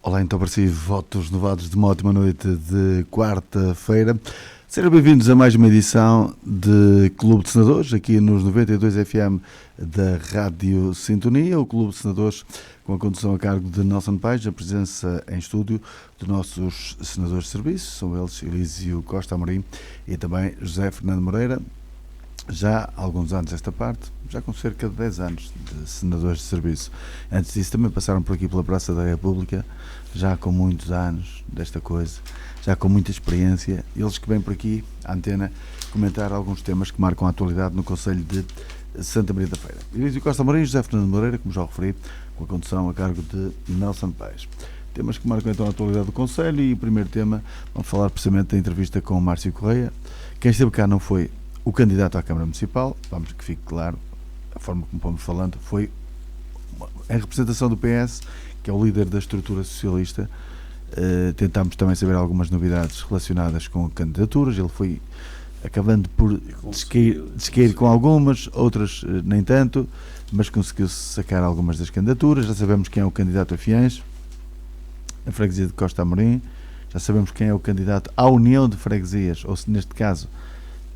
Olá, então para si, votos novados de uma ótima noite de quarta-feira. Sejam bem-vindos a mais uma edição de Clube de Senadores, aqui nos 92 FM da Rádio Sintonia, o Clube de Senadores com a condução a cargo de Nelson Paes, a presença em estúdio dos nossos senadores de serviço, são eles Elísio Costa Amorim e também José Fernando Moreira, já há alguns anos esta parte, já com cerca de 10 anos de senadores de serviço. Antes disso também passaram por aqui pela Praça da República, já com muitos anos desta coisa, já com muita experiência, eles que vêm por aqui à antena comentar alguns temas que marcam a atualidade no Concelho de Santa Maria da Feira. Elísio Costa Amorim e José Fernando Moreira, como já referi, com a condução a cargo de Nelson Paes. Temas que marcam então a atualidade do Concelho, e o primeiro tema, vamos falar precisamente da entrevista com o Márcio Correia. Quem esteve cá não foi o candidato à Câmara Municipal, vamos que fique claro, a forma como fomos falando, foi a representação do PS, que é o líder da estrutura socialista. Tentámos também saber algumas novidades relacionadas com candidaturas, ele foi acabando por descair com algumas, outras nem tanto, mas conseguiu sacar algumas das candidaturas. Já sabemos quem é o candidato a Fiães, a freguesia de Costa Amorim, já sabemos quem é o candidato à União de Freguesias, ou se neste caso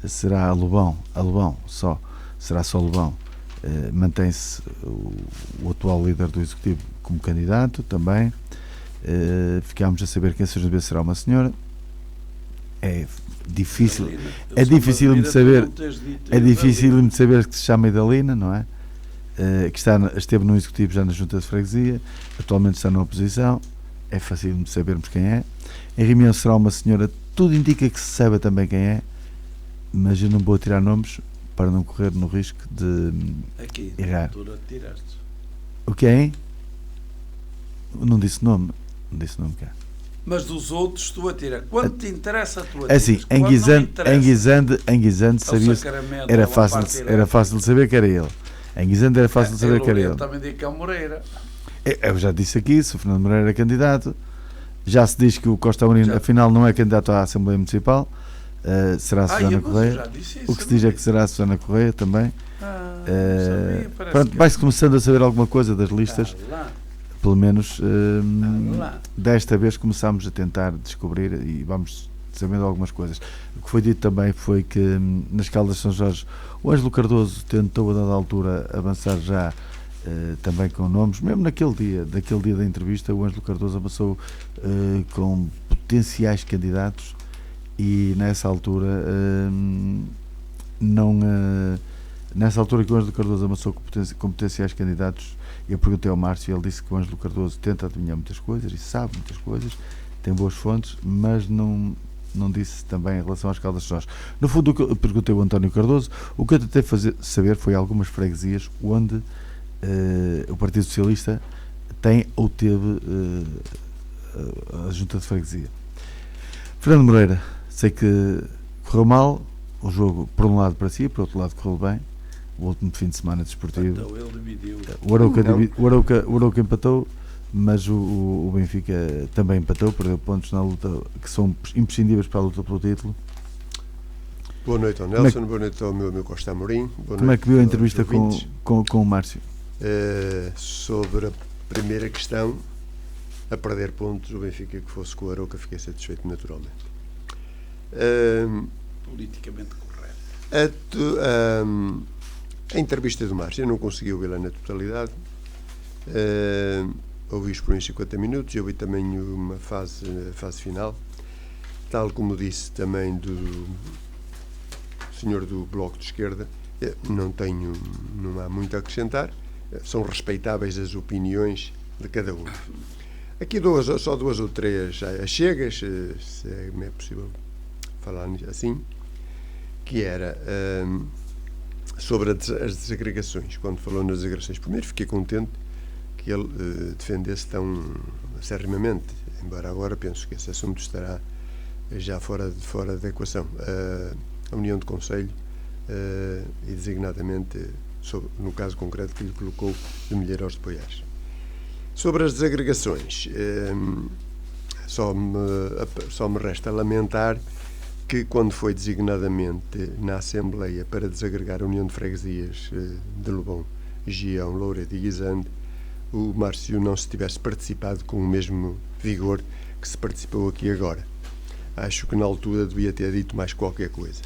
será a Lobão só, será só Lobão. Mantém-se o atual líder do Executivo como candidato também. Ficámos a saber que a Sra. será uma senhora. É difícil de saber que se chama Idalina, não é? Que esteve no Executivo, já na Junta de Freguesia, atualmente está na oposição, é fácil de sabermos quem é. Em Rimião será uma senhora, tudo indica que se saiba também quem é, mas eu não vou tirar nomes para não correr no risco de errar. O que é? Não disse nome cá. Mas dos outros tu atira. Quando te interessa, tu atiras. É assim, em Guisande sabia, era fácil de saber que era ele. Em Guisande era fácil de saber que era ele. Eu também digo que é o Moreira. Eu já disse aqui, se o Fernando Moreira é candidato, já se diz que o Costa Amorim afinal não é candidato à Assembleia Municipal. Será a Susana Correia. O que se diz é que será a Susana Correia também. Pronto, vai-se começando a saber alguma coisa das listas. Pelo menos desta vez começámos a tentar descobrir e vamos sabendo algumas coisas. O que foi dito também foi que nas Caldas de São Jorge o Ângelo Cardoso tentou a dada altura avançar já também com nomes, mesmo daquele dia da entrevista, o Ângelo Cardoso avançou com potenciais candidatos. E nessa altura nessa altura que o Ângelo Cardoso avançou com potenciais candidatos, eu perguntei ao Márcio e ele disse que o Ângelo Cardoso tenta adivinhar muitas coisas e sabe muitas coisas, tem boas fontes, mas não disse também em relação às Caldas de Jorge. No fundo, o que eu perguntei ao António Cardoso, o que eu tentei saber foi algumas freguesias onde o Partido Socialista tem ou teve a Junta de Freguesia. Fernando Moreira, sei que correu mal o jogo, por um lado para si, por outro lado correu bem, o último fim de semana desportivo. Então ele dividiu. O Arouca empatou, mas o Benfica também empatou, perdeu pontos na luta que são imprescindíveis para a luta pelo título. Boa noite ao Nelson, boa noite ao meu Costa Amorim. Como é que viu a entrevista com o Márcio? Sobre a primeira questão, a perder pontos, o Benfica que fosse com o Arouca, fiquei satisfeito naturalmente. Politicamente correto. A entrevista do Márcio, eu não consegui ouvi-la na totalidade. Ouvi os primeiros 50 minutos, eu vi também uma fase final, tal como disse também do senhor do Bloco de Esquerda. Não há muito a acrescentar, são respeitáveis as opiniões de cada um. Aqui só duas ou três achegas, se é possível falar assim, que era sobre as desagregações. Quando falou nas desagregações, primeiro fiquei contente que ele defendesse tão acerrimamente, embora agora penso que esse assunto estará já fora da equação. A União de Concelho e designadamente no caso concreto que lhe colocou de Milheiros de Poiares. Sobre as desagregações, só me resta lamentar que quando foi designadamente na Assembleia para desagregar a União de Freguesias de Lobão, Gião, Lourdes e Guisande, o Márcio não se tivesse participado com o mesmo vigor que se participou aqui agora. Acho que na altura devia ter dito mais qualquer coisa.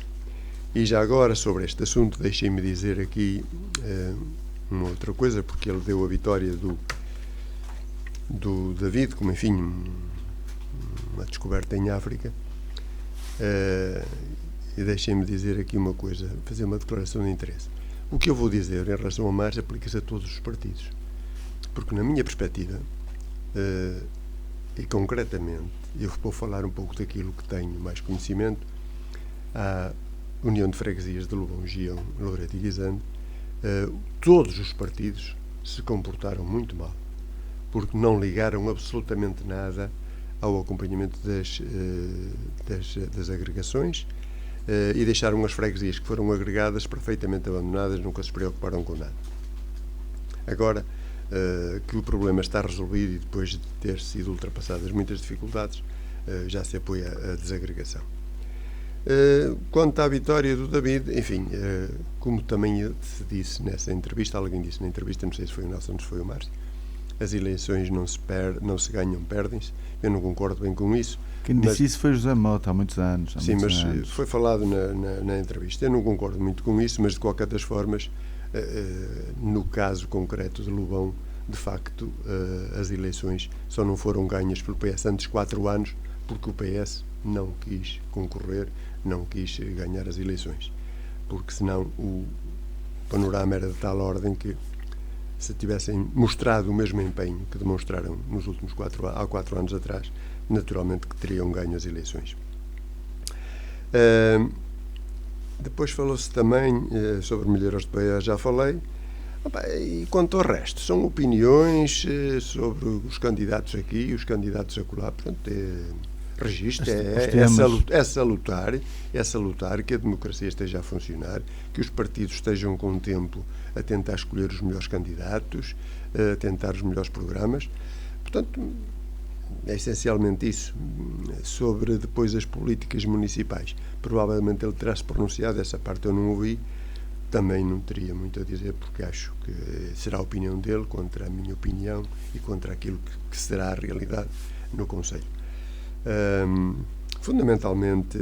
E já agora, sobre este assunto, deixem-me dizer aqui uma outra coisa, porque ele deu a vitória do David, como enfim, uma descoberta em África. E deixem-me dizer aqui uma coisa, fazer uma declaração de interesse. O que eu vou dizer em relação a Mars aplica-se a todos os partidos. Porque, na minha perspectiva, e concretamente, eu vou falar um pouco daquilo que tenho mais conhecimento, a União de Freguesias de Lobão, Gião, Loreto e Guisando, todos os partidos se comportaram muito mal, porque não ligaram absolutamente nada ao acompanhamento das agregações e deixaram as freguesias que foram agregadas perfeitamente abandonadas, nunca se preocuparam com nada. Agora que o problema está resolvido e depois de ter sido ultrapassadas muitas dificuldades, já se apoia a desagregação. Quanto à vitória do David, enfim, como também se disse nessa entrevista, alguém disse na entrevista, não sei se foi o Nelson ou se foi o Márcio, as eleições não se ganham, perdem-se. Eu não concordo bem com isso. Quem disse isso foi José Mota, há muitos anos. Sim, mas foi falado na entrevista. Eu não concordo muito com isso, mas de qualquer das formas, no caso concreto de Lobão, de facto, as eleições só não foram ganhas pelo PS antes de 4 anos, porque o PS não quis concorrer, não quis ganhar as eleições. Porque senão o panorama era de tal ordem que, se tivessem mostrado o mesmo empenho que demonstraram nos últimos 4 anos atrás, naturalmente que teriam ganho as eleições. Depois falou-se também sobre melhorias de país, já falei. E quanto ao resto, são opiniões sobre os candidatos aqui, os candidatos acolá. Portanto, registro, é salutar que a democracia esteja a funcionar, que os partidos estejam com tempo a tentar escolher os melhores candidatos, a tentar os melhores programas. Portanto, é essencialmente isso. Sobre depois as políticas municipais, provavelmente ele terá se pronunciado, essa parte eu não ouvi, também não teria muito a dizer, porque acho que será a opinião dele contra a minha opinião e contra aquilo que será a realidade no Conselho. Fundamentalmente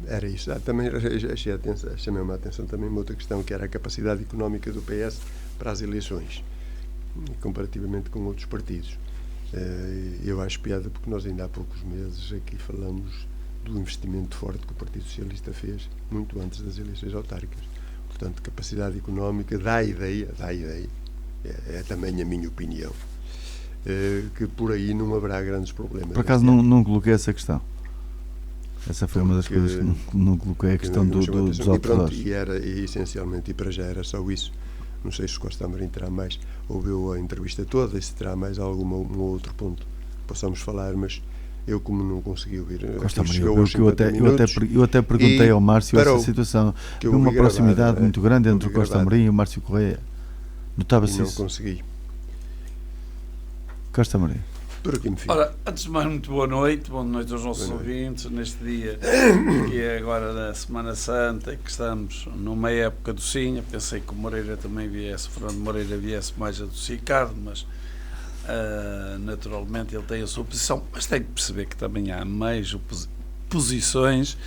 era isso. Também chamei-me a atenção também uma outra questão, que era a capacidade económica do PS para as eleições, comparativamente com outros partidos. Eu acho piada porque nós ainda há poucos meses aqui falamos do investimento forte que o Partido Socialista fez muito antes das eleições autárquicas. Portanto, capacidade económica dá a ideia, é também a minha opinião, que por aí não haverá grandes problemas. Por acaso não coloquei essa questão. Essa foi uma das coisas que não coloquei, a questão dos outdoors. E era essencialmente, e para já era só isso. Não sei se o Costa Amorim terá mais, ouviu a entrevista toda, e se terá mais algum outro ponto que possamos falar, mas eu, como não consegui ouvir, Costa Amorim, eu até perguntei ao Márcio essa situação, de uma proximidade muito grande entre o Costa Amorim e o Márcio Correia. Notava-se isso? Não consegui. Costa Amorim. Ora, antes de mais, muito boa noite aos nossos ouvintes, neste dia que é agora da Semana Santa, que estamos numa época docinha. Pensei que o Moreira também viesse, o Fernando Moreira viesse mais adocicado, mas naturalmente ele tem a sua posição, mas tem que perceber que também há meios posições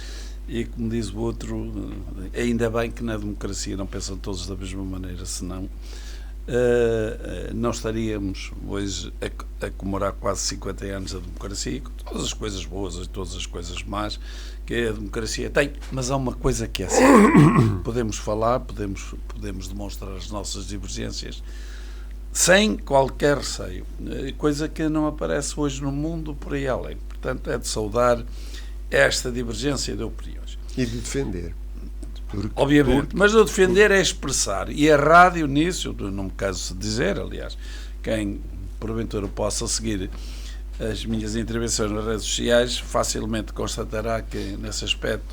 e, como diz o outro, ainda bem que na democracia não pensam todos da mesma maneira, senão não estaríamos hoje a comemorar quase 50 anos da democracia, com todas as coisas boas e todas as coisas más que a democracia tem, mas há uma coisa que é certa: podemos falar, podemos demonstrar as nossas divergências sem qualquer receio, coisa que não aparece hoje no mundo por aí além. Portanto, é de saudar esta divergência de opiniões e de defender. Obviamente, mas o defender é expressar, e a rádio nisso, não me canso de dizer, aliás, quem porventura possa seguir as minhas intervenções nas redes sociais facilmente constatará que, nesse aspecto,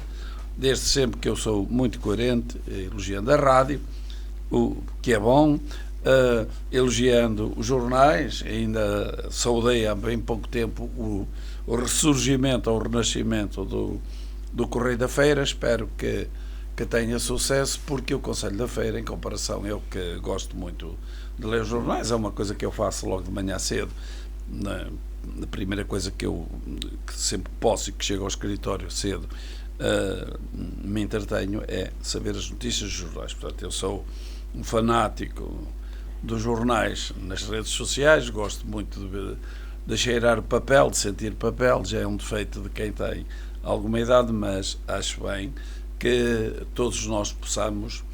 desde sempre que eu sou muito coerente, elogiando a rádio, o que é bom, elogiando os jornais. Ainda saudei há bem pouco tempo o ressurgimento ou o renascimento do Correio da Feira. Espero que tenha sucesso, porque o Conselho da Feira, em comparação, eu que gosto muito de ler os jornais, é uma coisa que eu faço logo de manhã cedo. A primeira coisa que sempre posso e que chego ao escritório cedo me entretenho é saber as notícias dos jornais. Portanto, eu sou um fanático dos jornais nas redes sociais, gosto muito de cheirar papel, de sentir papel, já é um defeito de quem tem alguma idade, mas acho bem que todos nós possamos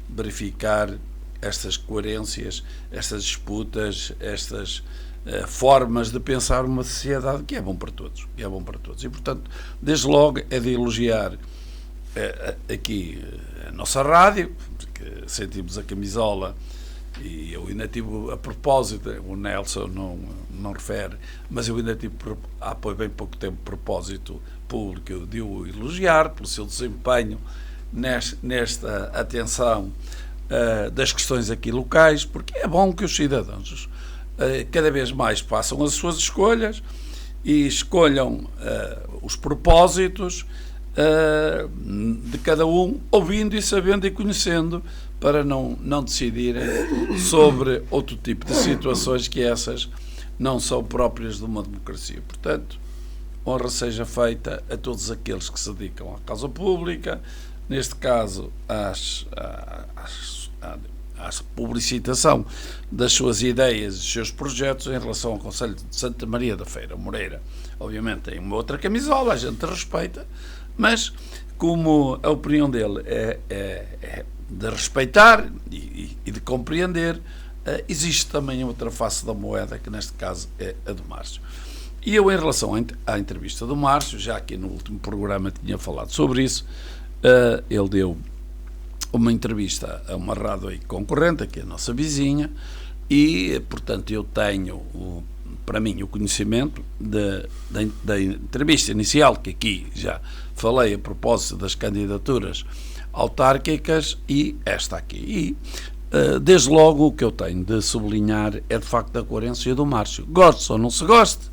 verificar estas coerências, estas disputas, estas formas de pensar uma sociedade que é bom para todos, E, portanto, desde logo é de elogiar aqui a nossa rádio, porque sentimos a camisola, e eu ainda tive, a propósito, o Nelson não refere, mas eu ainda tive há bem pouco tempo propósito público de o elogiar pelo seu desempenho nesta atenção das questões aqui locais, porque é bom que os cidadãos cada vez mais façam as suas escolhas e escolham os propósitos de cada um, ouvindo e sabendo e conhecendo, para não decidirem sobre outro tipo de situações que essas não são próprias de uma democracia. Portanto, honra seja feita a todos aqueles que se dedicam à causa pública, neste caso à publicitação das suas ideias e dos seus projetos em relação ao Concelho de Santa Maria da Feira Moreira. Obviamente tem uma outra camisola, a gente respeita, mas como a opinião dele é de respeitar e de compreender, existe também outra face da moeda, que neste caso é a do Márcio. E eu, em relação à entrevista do Márcio, já que no último programa tinha falado sobre isso, ele deu uma entrevista a uma rádio aí concorrente, que é a nossa vizinha, e, portanto, eu tenho, para mim, o conhecimento da entrevista inicial, que aqui já falei a propósito das candidaturas autárquicas, e esta aqui. E, desde logo, o que eu tenho de sublinhar é, de facto, a coerência do Márcio. Goste ou não se goste,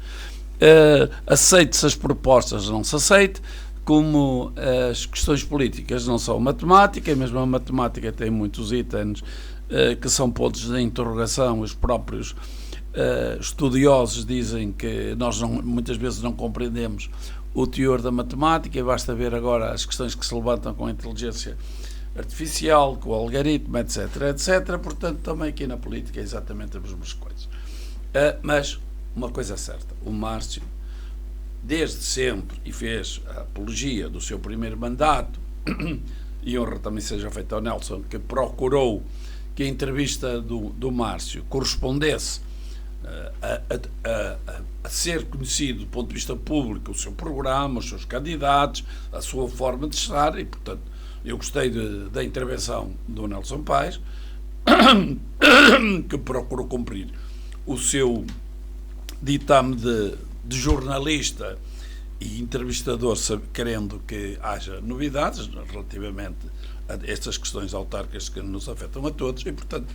aceite-se as propostas, não se aceite, como as questões políticas não são matemática, e mesmo a matemática tem muitos itens que são pontos de interrogação. Os próprios estudiosos dizem que nós muitas vezes não compreendemos o teor da matemática, e basta ver agora as questões que se levantam com a inteligência artificial, com o algoritmo, etc, etc. Portanto, também aqui na política é exatamente as mesmas coisas. Mas uma coisa é certa, o Márcio, desde sempre, e fez a apologia do seu primeiro mandato, e honra também seja feita ao Nelson, que procurou que a entrevista do Márcio correspondesse a ser conhecido do ponto de vista público o seu programa, os seus candidatos, a sua forma de estar, e, portanto, eu gostei da intervenção do Nelson Paes, que procurou cumprir o seu ditame de jornalista e entrevistador, querendo que haja novidades relativamente a estas questões autárquicas que nos afetam a todos, e, portanto,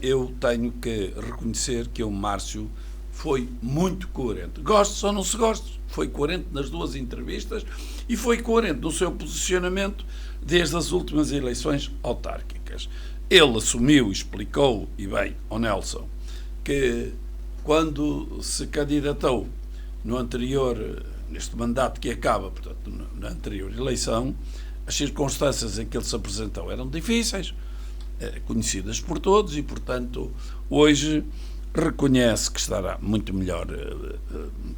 eu tenho que reconhecer que o Márcio foi muito coerente. Goste ou não se goste, foi coerente nas duas entrevistas e foi coerente no seu posicionamento desde as últimas eleições autárquicas. Ele assumiu e explicou, e bem, ao Nelson, que quando se candidatou no anterior, neste mandato que acaba, portanto, na anterior eleição, as circunstâncias em que ele se apresentou eram difíceis, conhecidas por todos, e, portanto, hoje reconhece que estará muito melhor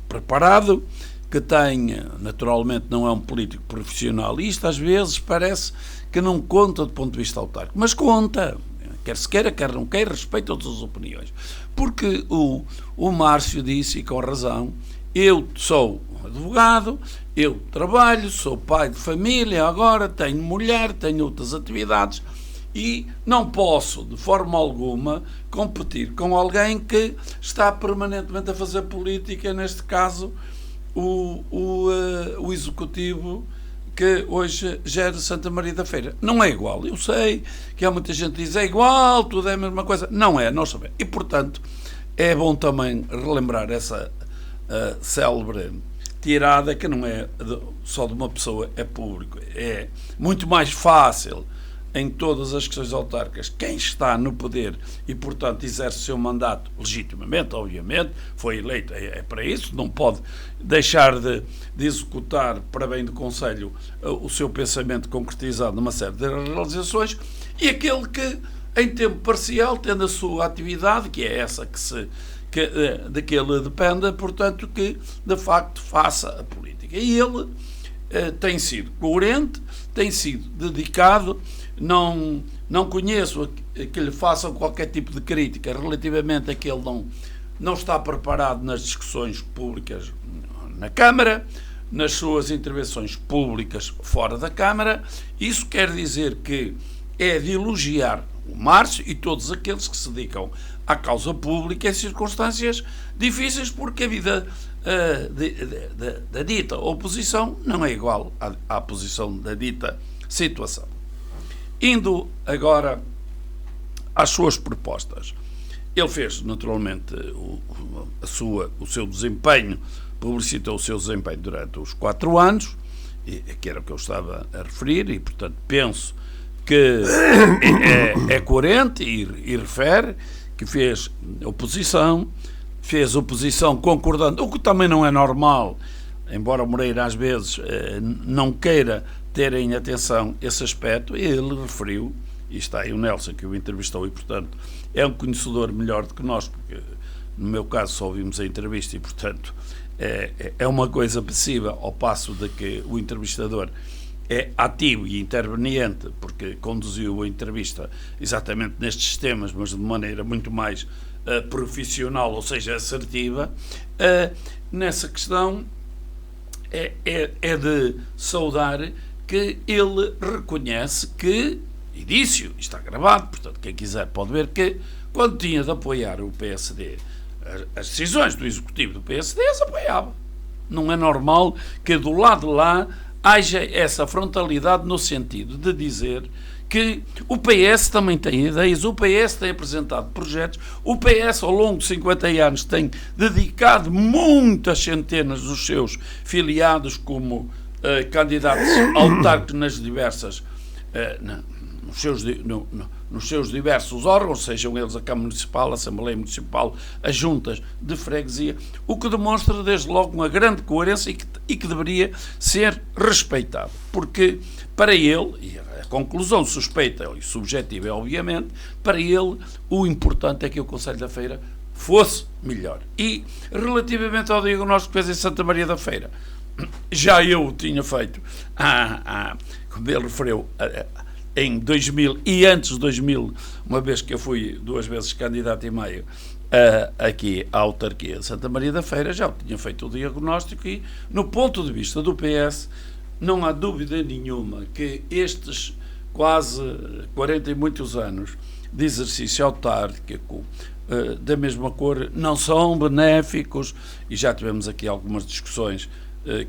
preparado, que tem, naturalmente, não é um político profissional, e isto às vezes parece que não conta do ponto de vista autárquico, mas conta, quer se queira, quer não queira, respeita todas as opiniões, porque o Márcio disse, e com razão, eu sou advogado, eu trabalho, sou pai de família agora, tenho mulher, tenho outras atividades, e não posso, de forma alguma, competir com alguém que está permanentemente a fazer política, neste caso, o executivo que hoje gera Santa Maria da Feira. Não é igual. Eu sei que há muita gente que diz é igual, tudo é a mesma coisa. Não é, nós sabemos. E, portanto, é bom também relembrar essa célebre tirada, que não é só de uma pessoa, é público. É muito mais fácil em todas as questões autárquicas quem está no poder e, portanto, exerce o seu mandato legitimamente, obviamente, foi eleito, é para isso, não pode deixar de executar para bem do Conselho o seu pensamento concretizado numa série de realizações, e aquele que, em tempo parcial, tendo a sua atividade, que é essa de que ele dependa, portanto, que de facto faça a política. E ele tem sido coerente, tem sido dedicado. Não conheço que lhe façam qualquer tipo de crítica relativamente a que ele não está preparado nas discussões públicas na Câmara, nas suas intervenções públicas fora da Câmara. Isso quer dizer que é de elogiar o Márcio e todos aqueles que se dedicam à causa pública em circunstâncias difíceis, porque a vida da dita oposição não é igual à posição da dita situação. Indo agora às suas propostas. Ele fez, naturalmente, o seu desempenho, publicitou o seu desempenho durante os 4 anos, que era o que eu estava a referir, e, portanto, penso que é coerente e refere que fez oposição concordando, o que também não é normal, embora o Moreira às vezes não queira ter em atenção esse aspecto. Ele referiu, e está aí o Nelson que o entrevistou e, portanto, é um conhecedor melhor do que nós, porque no meu caso só ouvimos a entrevista e, portanto, é uma coisa passiva, ao passo de que o entrevistador é ativo e interveniente, porque conduziu a entrevista exatamente nestes temas, mas de maneira muito mais profissional, ou seja, assertiva. Nessa questão é de saudar que ele reconhece que, e disse, está gravado, portanto quem quiser pode ver, que quando tinha de apoiar o PSD, as decisões do Executivo do PSD as apoiava. Não é normal que do lado de lá haja essa frontalidade no sentido de dizer que o PS também tem ideias, o PS tem apresentado projetos, o PS ao longo de 50 anos tem dedicado muitas centenas dos seus filiados como candidatos autárquicos nas diversas nos seus diversos órgãos, sejam eles a Câmara Municipal, a Assembleia Municipal, as juntas de freguesia, o que demonstra desde logo uma grande coerência e que deveria ser respeitado, porque para ele, e a conclusão suspeita e subjetiva é obviamente, para ele o importante é que o Conselho da Feira fosse melhor. E relativamente ao diagnóstico que fez em Santa Maria da Feira, já eu o tinha feito, como ele referiu, em 2000 e antes de 2000, uma vez que eu fui 2 vezes candidato e meio aqui à autarquia de Santa Maria da Feira, já tinha feito o diagnóstico e, no ponto de vista do PS, não há dúvida nenhuma que estes quase 40 e muitos anos de exercício autárquico da mesma cor não são benéficos, e já tivemos aqui algumas discussões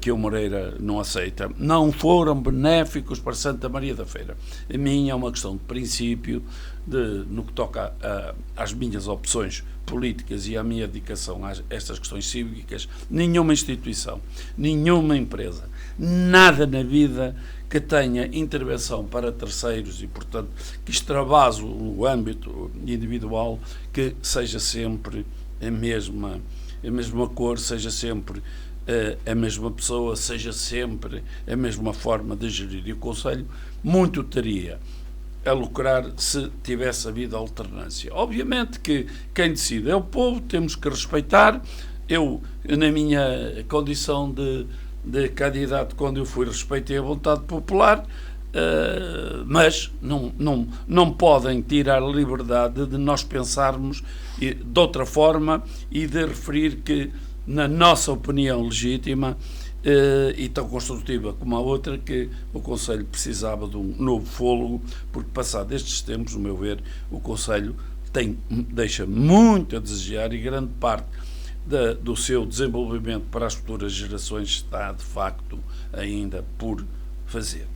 que o Moreira não aceita, não foram benéficos para Santa Maria da Feira. A minha é uma questão de princípio, no que toca às minhas opções políticas e à minha dedicação a estas questões cívicas. Nenhuma instituição, nenhuma empresa, nada na vida que tenha intervenção para terceiros e, portanto, que extravase o âmbito individual, que seja sempre a mesma cor, seja sempre a mesma pessoa, seja sempre a mesma forma de gerir. E o Conselho muito teria a lucrar se tivesse havido alternância. Obviamente que quem decide é o povo, temos que respeitar. Eu, na minha condição de candidato, quando eu fui, respeitei a vontade popular, mas não podem tirar a liberdade de nós pensarmos de outra forma e de referir que, na nossa opinião legítima e tão construtiva como a outra, que o Conselho precisava de um novo fôlego, porque, passado estes tempos, no meu ver, o Conselho deixa muito a desejar e grande parte do seu desenvolvimento para as futuras gerações está, de facto, ainda por fazer.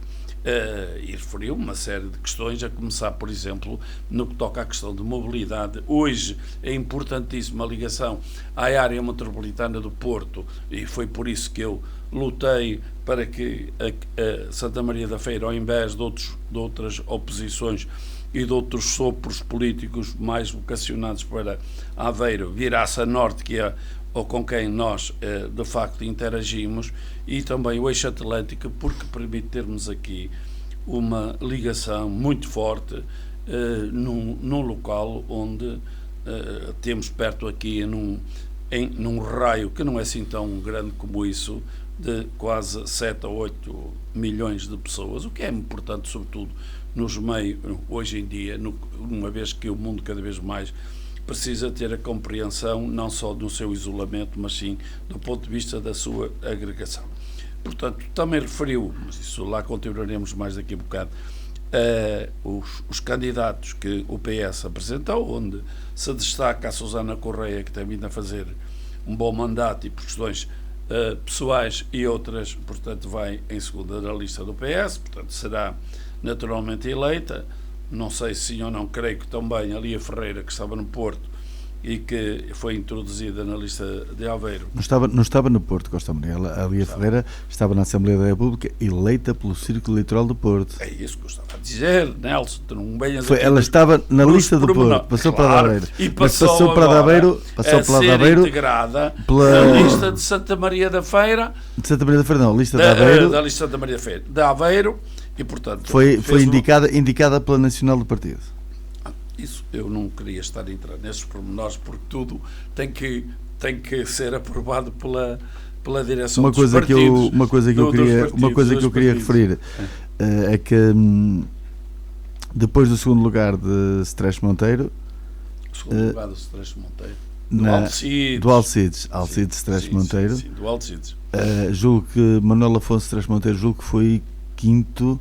E referiu uma série de questões, a começar, por exemplo, no que toca à questão de mobilidade. Hoje é importantíssima a ligação à área metropolitana do Porto, e foi por isso que eu lutei para que a Santa Maria da Feira, ao invés de outras oposições e de outros sopros políticos mais vocacionados para Aveiro, virasse a norte, que é ou com quem nós de facto interagimos, e também o eixo atlântico, porque permite termos aqui uma ligação muito forte num local onde temos perto aqui, num raio que não é assim tão grande como isso, de quase 7 a 8 milhões de pessoas, o que é importante, sobretudo nos meios, hoje em dia, uma vez que o mundo cada vez mais precisa ter a compreensão não só do seu isolamento, mas sim do ponto de vista da sua agregação. Portanto, também referiu, mas isso lá continuaremos mais daqui a bocado, os candidatos que o PS apresentou, onde se destaca a Susana Correia, que tem vindo a fazer um bom mandato e por questões pessoais, e outras, portanto, vai em segunda na lista do PS, portanto, será naturalmente eleita. Não sei se sim ou não, creio que também a Lia Ferreira, que estava no Porto e que foi introduzida na lista de Aveiro. Não estava no Porto, Costa Maria. A Lia Ferreira estava na Assembleia da República, eleita pelo Círculo Eleitoral do Porto. É isso que eu estava a dizer, Nelson. Tu não venhas ela estava na lista do Porto, passou para Aveiro. E passou para Aveiro, integrada na lista de Santa Maria da Feira. De Santa Maria da Feira, não, lista de Aveiro. Da lista de Santa Maria da Feira, de Aveiro. E, portanto, foi indicada pela Nacional do Partido. Isso eu não queria estar a entrar nesses pormenores, porque tudo tem que ser aprovado pela direção dos partidos. Uma coisa que eu queria referir é que depois do segundo lugar de Stress Monteiro, o segundo lugar do Stress Monteiro, do Alcides Stress Monteiro, sim, do Alcides, julgo que Manuel Afonso Stress Monteiro, julgo que foi quinto,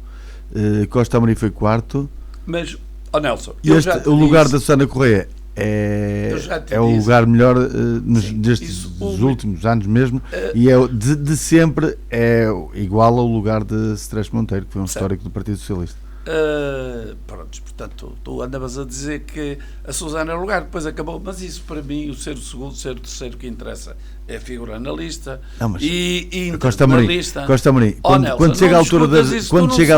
Costa Amorim foi quarto, mas Nelson, o lugar da Susana Correia é o lugar melhor destes últimos anos mesmo, e de sempre é igual ao lugar de Stress Monteiro, que foi um histórico do Partido Socialista. Pronto, portanto, tu andavas a dizer que a Susana era o lugar, depois acabou, mas isso para mim, o ser o segundo, ser o terceiro, que interessa é figurar na lista. Não, mas e Costa Amorim, quando chega a altura das, quando chega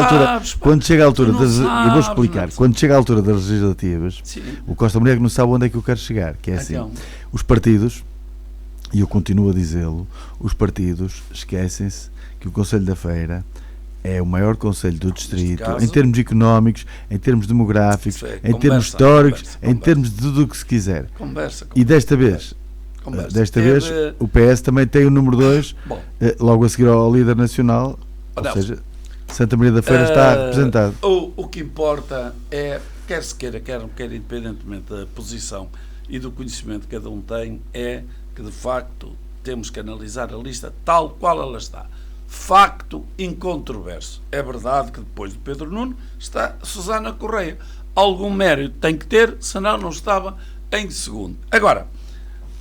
a altura das, eu vou explicar, quando chega a altura das legislativas, sim, o Costa Amorim não sabe onde é que eu quero chegar, que é assim, os partidos, e eu continuo a dizê-lo, os partidos esquecem-se que o Conselho da Feira é o maior conselho do distrito, caso, em termos económicos, em termos demográficos, em termos históricos, em termos de tudo o que se quiser. E desta vez, o PS também tem o número 2, logo a seguir ao líder nacional, ou seja, Santa Maria da Feira está representado. O que importa é, quer se queira, quer não queira, independentemente da posição e do conhecimento que cada um tem, é que de facto temos que analisar a lista tal qual ela está. Facto incontroverso. É verdade que depois de Pedro Nuno está Susana Correia. Algum mérito tem que ter, senão não estava em segundo. Agora,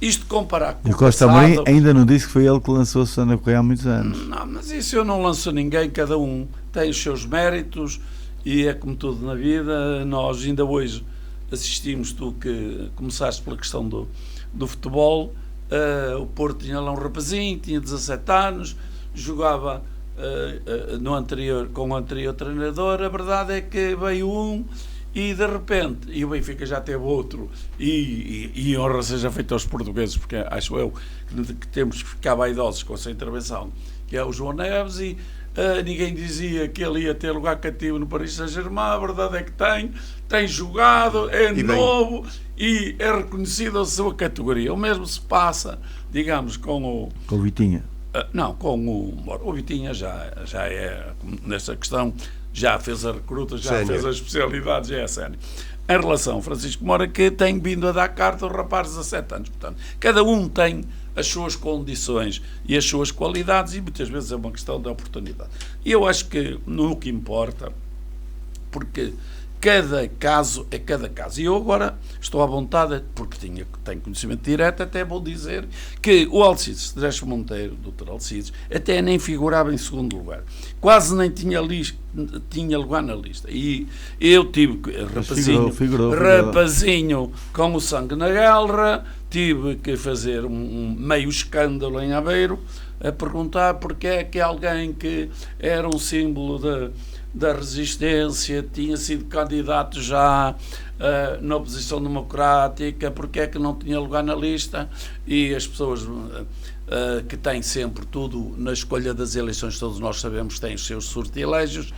isto comparar com o Costa Amorim ainda não disse que foi ele que lançou a Susana Correia há muitos anos. Não, mas isso eu não lanço ninguém, cada um tem os seus méritos e é como tudo na vida. Nós ainda hoje assistimos, tu que começaste pela questão do futebol, o Porto tinha lá um rapazinho, tinha 17 anos, jogava com o anterior treinador. A verdade é que veio um e de repente, e o Benfica já teve outro, e honra seja feita aos portugueses, porque acho eu que temos que ficar vaidosos com essa intervenção, que é o João Neves, e ninguém dizia que ele ia ter lugar cativo no Paris Saint-Germain. A verdade é que tem jogado, é novo e é reconhecido a sua categoria. O mesmo se passa, digamos, com o Vitinha. Não, com o Vitinha já é, nessa questão, já fez a recruta, já fez as especialidades, já é sério. Em relação a Francisco Moura, que tem vindo a dar carta aos rapazes de 17 anos. Portanto, cada um tem as suas condições e as suas qualidades, e muitas vezes é uma questão de oportunidade. E eu acho que no que importa, porque cada caso é cada caso. E eu agora estou à vontade, porque tenho conhecimento direto, até vou dizer que o Alcides Dresch Monteiro, Dr. Alcides, até nem figurava em segundo lugar. Quase nem tinha lugar na lista. E eu tive rapazinho com o sangue na galra, tive que fazer um meio escândalo em Aveiro, a perguntar porque é que alguém que era um símbolo da resistência, tinha sido candidato já na oposição democrática, porque é que não tinha lugar na lista, e as pessoas que têm sempre tudo na escolha das eleições, todos nós sabemos que têm os seus sortilégios,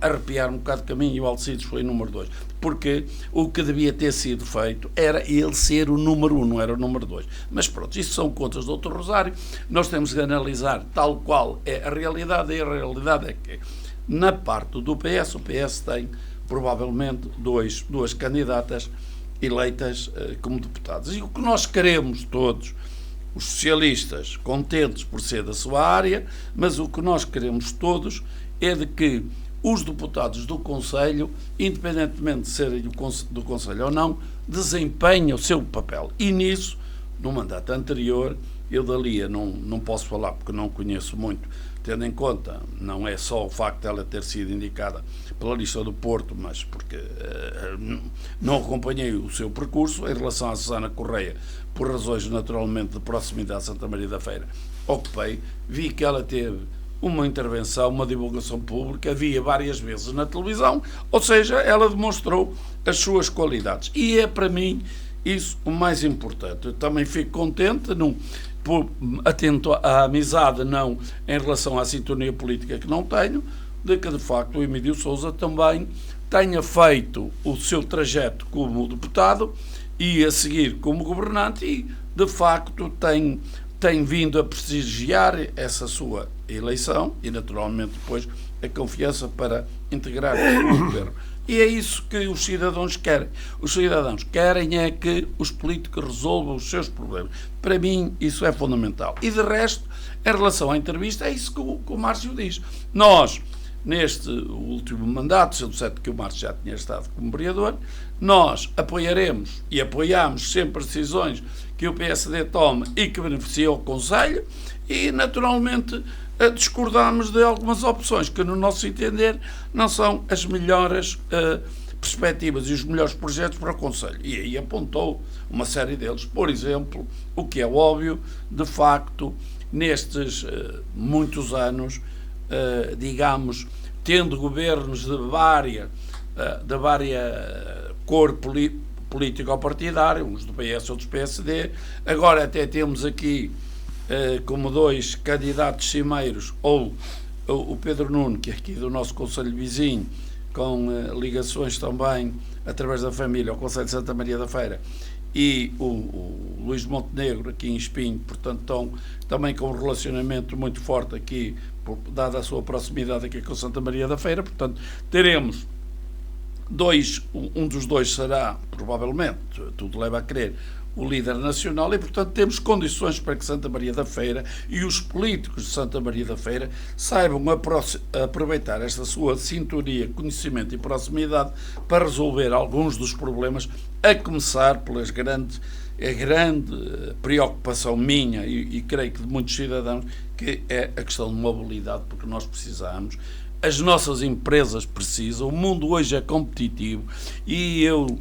arrepiaram um bocado de caminho, e o Alcides foi o número 2, porque o que devia ter sido feito era ele ser o número 1, não era o número 2. Mas pronto, isso são contas do Dr. Rosário, nós temos que analisar tal qual é a realidade, e a realidade é que na parte do PS, o PS tem provavelmente duas candidatas eleitas como deputados. E o que nós queremos todos, os socialistas, contentes por ser da sua área, mas o que nós queremos todos é de que os deputados do Conselho, independentemente de serem do Conselho ou não, desempenhem o seu papel. E nisso, no mandato anterior, eu dali não posso falar porque não conheço muito, tendo em conta, não é só o facto de ela ter sido indicada pela lista do Porto, mas porque não acompanhei o seu percurso. Em relação à Susana Correia, por razões naturalmente de proximidade a Santa Maria da Feira, ocupei, vi que ela teve uma intervenção, uma divulgação pública, havia várias vezes na televisão, ou seja, ela demonstrou as suas qualidades. E é para mim isso o mais importante. Eu também fico contente, atento à amizade, não em relação à sintonia política que não tenho, de que de facto o Emílio Sousa também tenha feito o seu trajeto como deputado e a seguir como governante, e de facto tem vindo a prestigiar essa sua eleição e naturalmente depois a confiança para integrar o governo. E é isso que os cidadãos querem. Os cidadãos querem é que os políticos resolvam os seus problemas. Para mim, isso é fundamental. E, de resto, em relação à entrevista, é isso que o Márcio diz. Nós, neste último mandato, sendo certo que o Márcio já tinha estado como vereador, nós apoiaremos e apoiamos sempre as decisões que o PSD toma e que beneficiam o Conselho, e, naturalmente, discordamos de algumas opções que, no nosso entender, não são as melhores perspectivas e os melhores projetos para o Conselho. E aí apontou uma série deles. Por exemplo, o que é óbvio, de facto, nestes muitos anos, digamos, tendo governos de várias cor política ou partidária, uns do PS, outros do PSD, agora até temos aqui como 2 candidatos cimeiros, ou o Pedro Nuno, que é aqui do nosso Conselho vizinho, com ligações também através da família ao Conselho de Santa Maria da Feira, e o Luís de Montenegro aqui em Espinho, portanto estão também com um relacionamento muito forte aqui, dada a sua proximidade aqui com Santa Maria da Feira. Portanto, teremos um dos dois será, provavelmente, tudo leva a crer, o líder nacional, e portanto temos condições para que Santa Maria da Feira e os políticos de Santa Maria da Feira saibam aproveitar esta sua sintonia, conhecimento e proximidade para resolver alguns dos problemas, a começar pelas a grande preocupação minha e creio que de muitos cidadãos, que é a questão de mobilidade, porque nós precisamos, as nossas empresas precisam, o mundo hoje é competitivo, e eu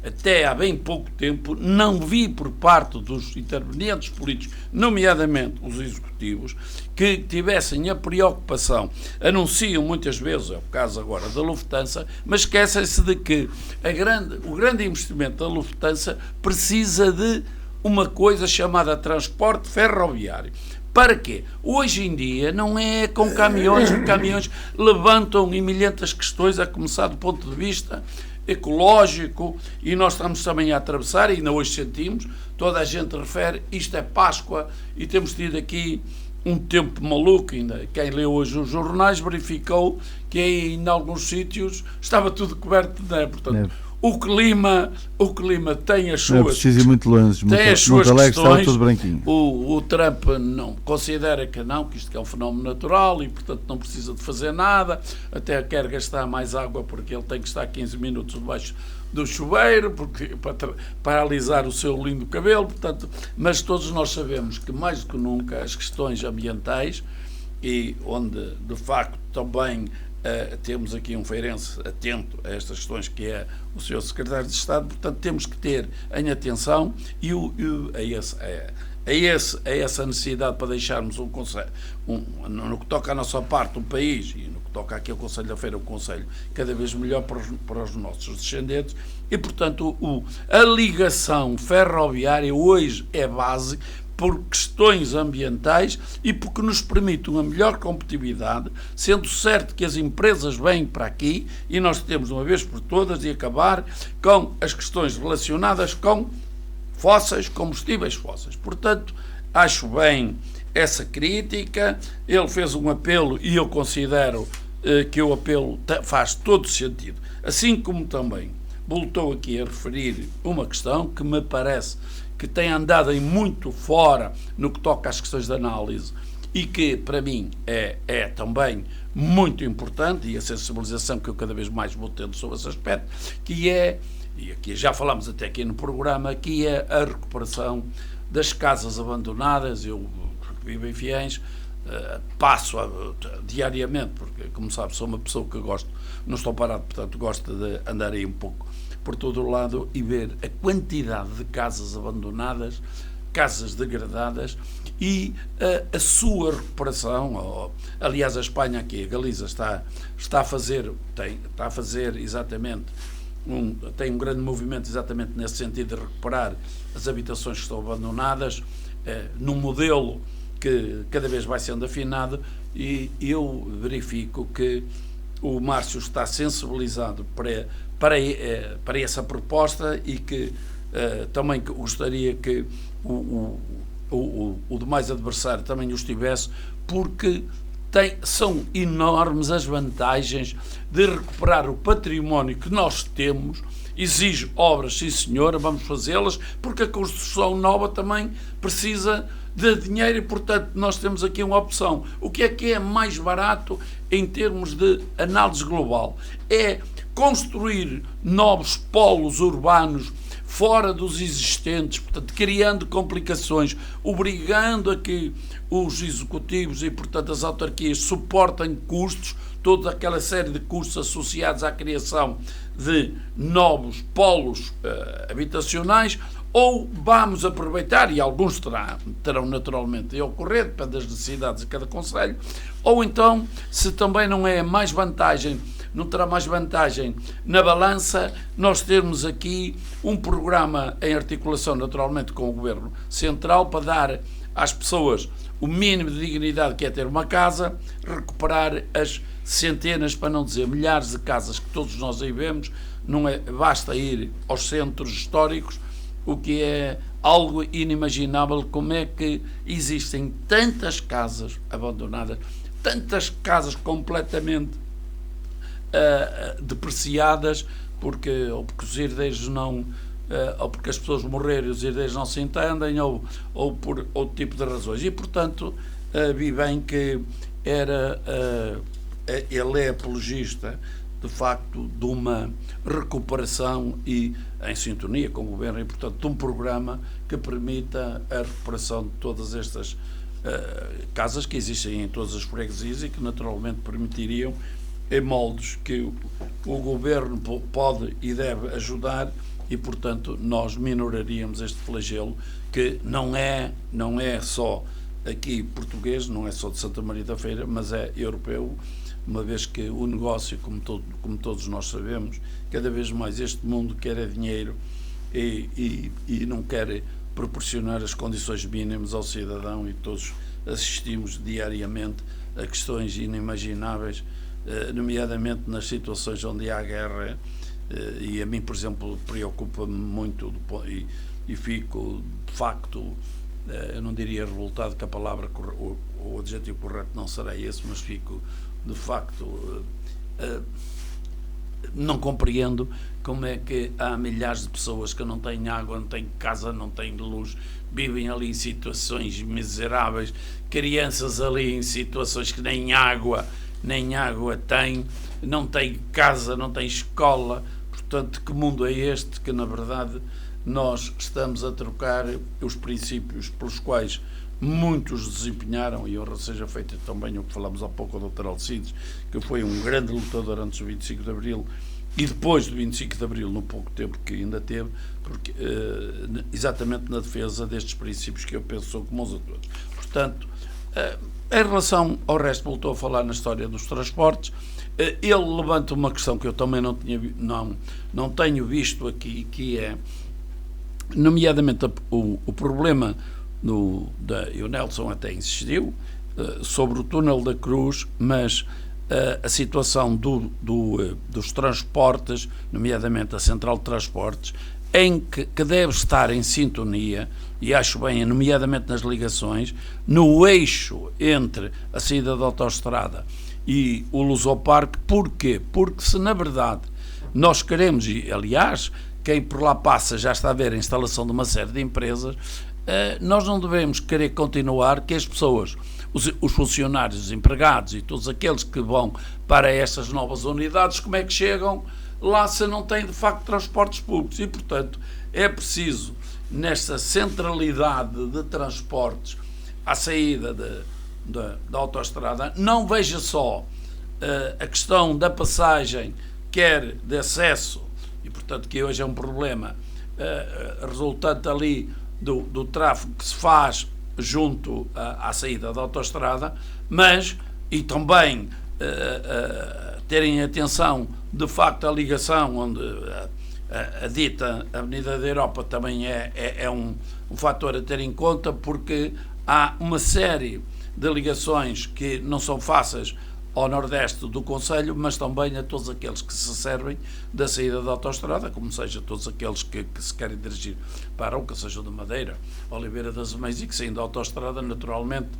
até há bem pouco tempo não vi por parte dos intervenientes políticos, nomeadamente os executivos, que tivessem a preocupação, anunciam muitas vezes, é o caso agora da Lufthansa, mas esquecem-se de que o grande investimento da Lufthansa precisa de uma coisa chamada transporte ferroviário. Para quê? Hoje em dia não é com caminhões, os caminhões levantam imilhentas questões, a começar do ponto de vista ecológico, e nós estamos também a atravessar, e ainda hoje sentimos, toda a gente refere, isto é Páscoa, e temos tido aqui um tempo maluco. Ainda quem leu hoje os jornais verificou que em alguns sítios estava tudo coberto de neve. Portanto, o clima tem as Não é suas... preciso ir muito longe. Tem as suas Monte Alegre está questões. todo branquinho. O Trump não considera que isto é um fenómeno natural e, portanto, não precisa de fazer nada, até quer gastar mais água porque ele tem que estar 15 minutos debaixo do chuveiro para alisar o seu lindo cabelo, portanto, mas todos nós sabemos que, mais do que nunca, as questões ambientais, e onde, de facto, também temos aqui um feirense atento a estas questões, que é o Sr. Secretário de Estado, portanto temos que ter em atenção a essa necessidade para deixarmos um conselho, no que toca à nossa parte, um país, e no que toca aqui ao Conselho da Feira, um conselho cada vez melhor para os nossos descendentes, e portanto a ligação ferroviária hoje é base por questões ambientais e porque nos permite uma melhor competitividade, sendo certo que as empresas vêm para aqui e nós temos, uma vez por todas, de acabar com as questões relacionadas com combustíveis fósseis. Portanto, acho bem essa crítica. Ele fez um apelo e eu considero que o apelo faz todo sentido. Assim como também voltou aqui a referir uma questão que me parece que tem andado em muito fora no que toca às questões de análise e que, para mim, é também muito importante, e a sensibilização que eu cada vez mais vou tendo sobre esse aspecto, que é, e aqui já falámos até aqui no programa, que é a recuperação das casas abandonadas. Eu vivo em Fiens, passo diariamente, porque, como sabe, sou uma pessoa que gosto, não estou parado, portanto gosto de andar aí um pouco por todo o lado e ver a quantidade de casas abandonadas, casas degradadas e a sua recuperação. Aliás, a Espanha aqui, a Galiza, está a fazer exatamente, tem um grande movimento exatamente nesse sentido de recuperar as habitações que estão abandonadas, num modelo que cada vez vai sendo afinado, e eu verifico que o Márcio está sensibilizado para essa proposta e que também gostaria que o demais adversário também o estivesse, porque são enormes as vantagens de recuperar o património que nós temos. Exige obras, sim senhora, vamos fazê-las, porque a construção nova também precisa de dinheiro e, portanto, nós temos aqui uma opção. O que é mais barato em termos de análise global? É construir novos polos urbanos fora dos existentes, portanto, criando complicações, obrigando a que os executivos e, portanto, as autarquias suportem custos, toda aquela série de custos associados à criação de novos polos habitacionais, ou vamos aproveitar, e alguns terão naturalmente de ocorrer, depende das necessidades de cada concelho, ou então, se também não terá mais vantagem na balança, nós termos aqui um programa em articulação naturalmente com o Governo Central para dar às pessoas o mínimo de dignidade que é ter uma casa, recuperar as centenas, para não dizer milhares de casas que todos nós aí vemos. Não é, basta ir aos centros históricos, o que é algo inimaginável, como é que existem tantas casas abandonadas, tantas casas completamente depreciadas, porque os herdeiros não, ou porque as pessoas morreram e os herdeiros não se entendem, ou por outro tipo de razões. E, portanto, vi bem que ele é apologista, de facto, de uma recuperação e em sintonia com o Governo, e, portanto, de um programa que permita a recuperação de todas estas casas que existem em todas as freguesias e que, naturalmente, permitiriam, em moldes que o Governo pode e deve ajudar, e, portanto, nós minoraríamos este flagelo, que não é só aqui português, não é só de Santa Maria da Feira, mas é europeu, uma vez que o negócio, como todos nós sabemos, cada vez mais este mundo quer dinheiro e não quer proporcionar as condições mínimas ao cidadão, e todos assistimos diariamente a questões inimagináveis, nomeadamente nas situações onde há guerra, e a mim, por exemplo, preocupa-me muito e fico, de facto, eu não diria revoltado, que a palavra, o adjetivo correto não será esse, mas fico, de facto, não compreendo como é que há milhares de pessoas que não têm água, não têm casa, não têm luz, vivem ali em situações miseráveis, crianças ali em situações que nem água têm, não têm casa, não têm escola. Portanto, que mundo é este que, na verdade, nós estamos a trocar os princípios pelos quais muitos desempenharam, e honra seja feita também o que falamos há pouco do Dr. Alcides, que foi um grande lutador antes do 25 de Abril e depois do 25 de Abril, no pouco tempo que ainda teve, porque, exatamente na defesa destes princípios que eu penso são comuns a todos. Portanto, em relação ao resto, voltou a falar na história dos transportes. Ele levanta uma questão que eu também não tenho visto aqui, que é, nomeadamente, o problema e o Nelson até insistiu sobre o túnel da Cruz, mas a situação dos transportes, nomeadamente a central de transportes, em que deve estar em sintonia, e acho bem, nomeadamente nas ligações, no eixo entre a saída da autoestrada e o Lusoparque. Porquê? Porque se na verdade nós queremos, e aliás quem por lá passa já está a ver a instalação de uma série de empresas, nós não devemos querer continuar que as pessoas, os funcionários, os empregados e todos aqueles que vão para estas novas unidades, como é que chegam lá se não têm de facto transportes públicos? E portanto é preciso, nesta centralidade de transportes à saída da autoestrada, não veja só a questão da passagem, quer de acesso, e portanto que hoje é um problema resultante ali do tráfego que se faz junto à saída da autoestrada, mas, e também terem atenção, de facto, a ligação onde a dita Avenida da Europa também é um fator a ter em conta, porque há uma série de ligações que não são fáceis ao nordeste do concelho, mas também a todos aqueles que se servem da saída da autoestrada, como seja todos aqueles que se querem dirigir para o que seja de Madeira, Oliveira das Meias, e que saindo da autoestrada naturalmente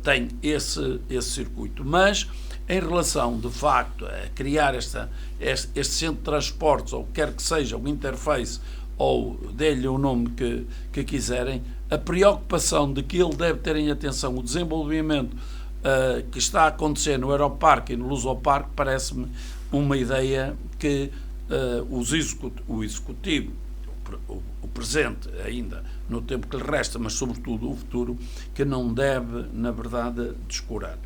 tem esse circuito. Mas em relação de facto a criar este centro de transportes, ou quer que seja um interface, ou dê-lhe o nome que quiserem, a preocupação de que ele deve ter em atenção o desenvolvimento que está a acontecer no Aeroparque e no Lusoparque, parece-me uma ideia que o Executivo, o presente ainda, no tempo que lhe resta, mas sobretudo o futuro, que não deve, na verdade, descurar.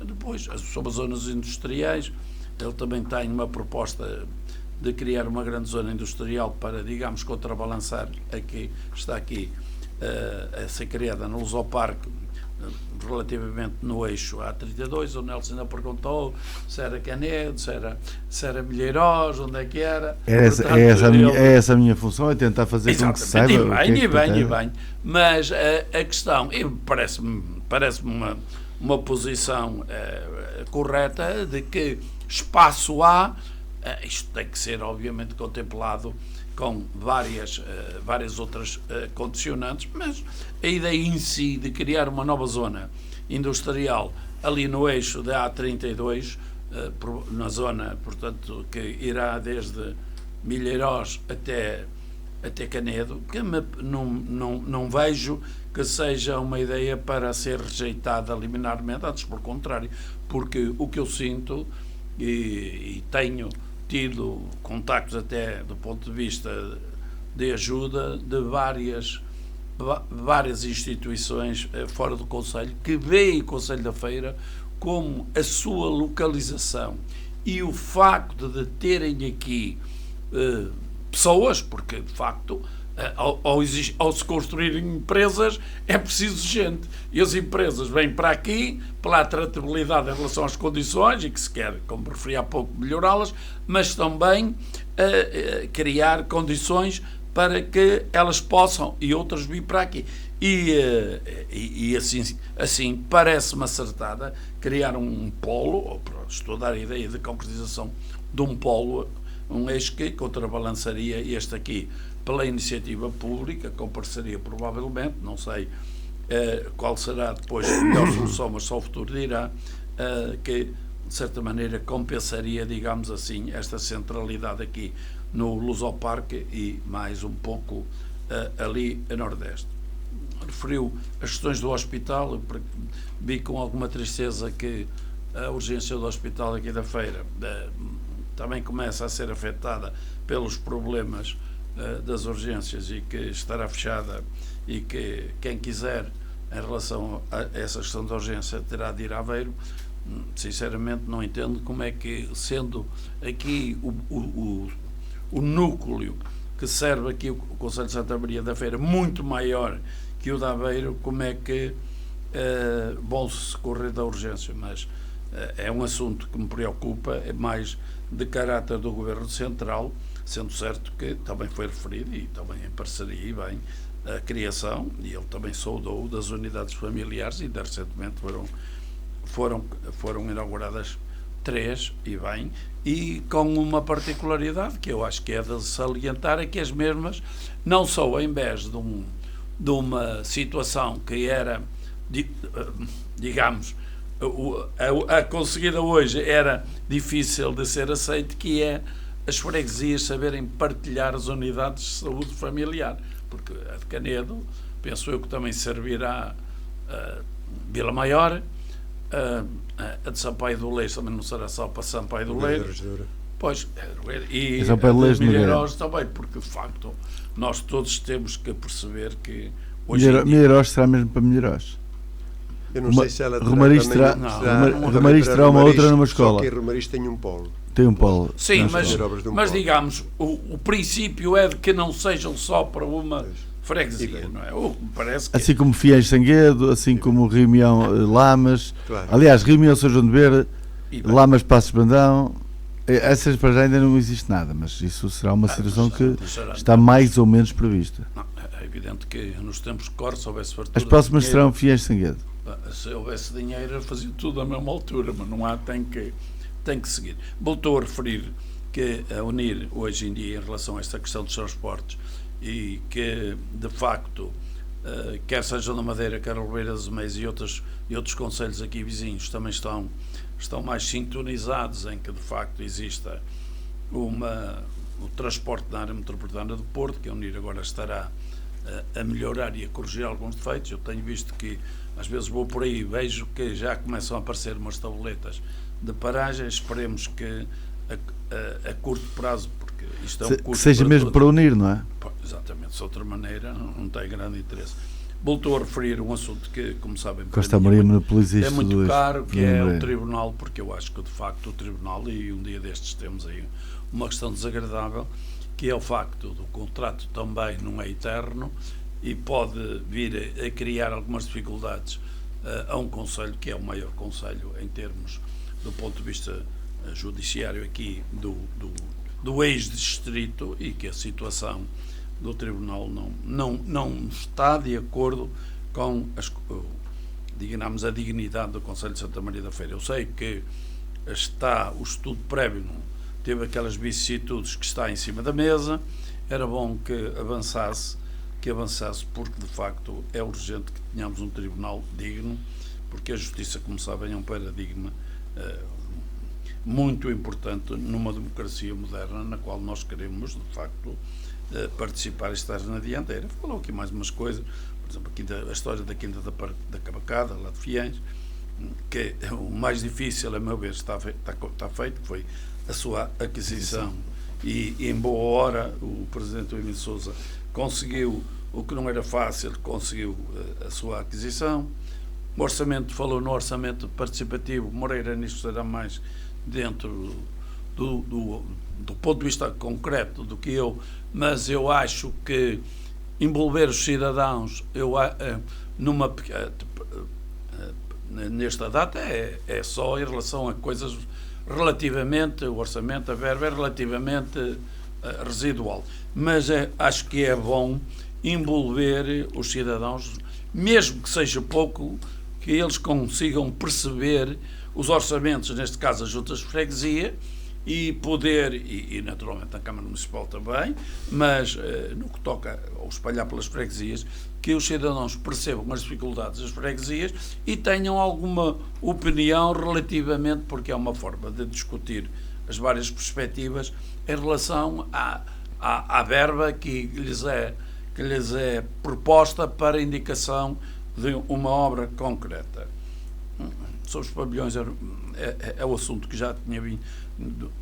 Depois, sobre as zonas industriais, ele também tem uma proposta de criar uma grande zona industrial para, digamos, contrabalançar a que está aqui a ser criada no Lusoparque, relativamente no eixo A32. O Nelson ainda perguntou se era Canedo, se era Milheiros, onde é que era. É essa a minha função, é tentar fazer com que se saiba. E bem. Mas a questão, parece-me uma posição correta, de que espaço há, isto tem que ser obviamente contemplado com várias outras condicionantes, mas a ideia em si de criar uma nova zona industrial ali no eixo da A32, na zona, portanto, que irá desde Milheiros até Canedo, que não vejo que seja uma ideia para ser rejeitada liminarmente, antes pelo contrário, porque o que eu sinto, e tenho tido contactos até do ponto de vista de ajuda de várias instituições fora do Concelho, que veem o Concelho da Feira como a sua localização e o facto de terem aqui pessoas, porque de facto ao se construírem empresas é preciso gente, e as empresas vêm para aqui pela atratividade em relação às condições, e que se quer, como referi há pouco, melhorá-las, mas também criar condições para que elas possam e outras vir para aqui. E assim parece-me acertada criar um polo, ou estudar a ideia de concretização de um polo, um eixo que contrabalançaria este aqui pela iniciativa pública, com parceria provavelmente, não sei qual será depois a melhor solução, mas só o futuro dirá, que de certa maneira compensaria, digamos assim, esta centralidade aqui no Lusoparque e mais um pouco ali a Nordeste. Referiu as questões do hospital, eu vi com alguma tristeza que a urgência do hospital aqui da Feira também começa a ser afetada pelos problemas das urgências e que estará fechada e que quem quiser em relação a essa questão da urgência terá de ir a Aveiro. Sinceramente não entendo como é que, sendo aqui o núcleo que serve aqui o Concelho de Santa Maria da Feira muito maior que o de Aveiro, como é que vão se correr da urgência, mas é um assunto que me preocupa, é mais de caráter do Governo Central, sendo certo que também foi referido e também em parceria e bem a criação, e ele também saudou das unidades familiares e recentemente foram inauguradas 3 e bem, e com uma particularidade que eu acho que é de salientar, é que as mesmas não só em vez de uma situação que era, digamos, a conseguida hoje era difícil de ser aceite, que é as freguesias saberem partilhar as unidades de saúde familiar, porque a de Canedo, penso eu que também servirá Vila Maior, a de Sampaio do Leite também não será só para Sampaio do Leite, pois, e a de Milheiros também, porque de facto nós todos temos que perceber que hoje Milheiros será mesmo para Milheiros. Eu não sei se ela Romariz terá uma outra numa escola. Só que Romariz tem um polo. Tem um polo. Sim, mas digamos, o princípio é de que não sejam só para uma freguesia, não é? Parece que... Assim como Fiéis Sanguedo, assim como Reunião Lamas. Claro. Aliás, Reunião São João de Beira, Lamas Passos Brandão. Essas para já ainda não existe nada, mas isso será uma situação que está mais ou menos prevista. Não, é evidente que nos tempos que correm, se houvesse fartura... As próximas serão Fiéis Sanguedo. Se houvesse dinheiro, fazia tudo à mesma altura, mas não há, tem que seguir. Voltou a referir que a Unir, hoje em dia, em relação a esta questão dos transportes, e que, de facto, quer seja na Madeira, quer a Ribeira das Meias e outros concelhos aqui vizinhos, também estão mais sintonizados em que, de facto, exista o transporte na área metropolitana do Porto, que a Unir agora estará a melhorar e a corrigir alguns defeitos. Eu tenho visto que, às vezes vou por aí, vejo que já começam a aparecer umas tabuletas de paragem. Esperemos que a curto prazo, porque isto é um curto, que seja mesmo para unir, não é? Exatamente, de outra maneira não tem grande interesse. Voltou a referir um assunto que, como sabem, Costa Maria monopoliza isto é muito caro, que é o Tribunal, porque eu acho que, de facto, o Tribunal, e um dia destes temos aí uma questão desagradável, que é o facto do contrato também não é eterno e pode vir a criar algumas dificuldades a um concelho que é o maior concelho em termos do ponto de vista judiciário aqui do ex-distrito, e que a situação do Tribunal não está de acordo com digamos, a dignidade do Concelho de Santa Maria da Feira. Eu sei que está o estudo prévio, teve aquelas vicissitudes que está em cima da mesa, era bom que avançasse, porque de facto é urgente que tenhamos um tribunal digno, porque a justiça, como sabem, é um paradigma muito importante numa democracia moderna, na qual nós queremos, de facto, participar e estar na dianteira. Falou aqui mais umas coisas, por exemplo, aqui a história da Quinta da Cavacada, lá de Fiéis, que o mais difícil, a meu ver, está feito, foi a sua aquisição, e em boa hora o Presidente Emílio Sousa conseguiu o que não era fácil, conseguiu a sua aquisição. O orçamento, falou no orçamento participativo, Moreira nisto será mais dentro do ponto de vista concreto do que eu, mas eu acho que envolver os cidadãos nesta data é só em relação a coisas relativamente, o orçamento, a verba é relativamente residual, mas acho que é bom envolver os cidadãos, mesmo que seja pouco, que eles consigam perceber os orçamentos, neste caso as juntas de freguesia, e poder, e naturalmente na Câmara Municipal também, mas no que toca ao espalhar pelas freguesias, que os cidadãos percebam as dificuldades das freguesias e tenham alguma opinião relativamente, porque é uma forma de discutir as várias perspectivas em relação à verba que lhes é proposta para indicação de uma obra concreta. Sobre os pavilhões é o assunto que já tinha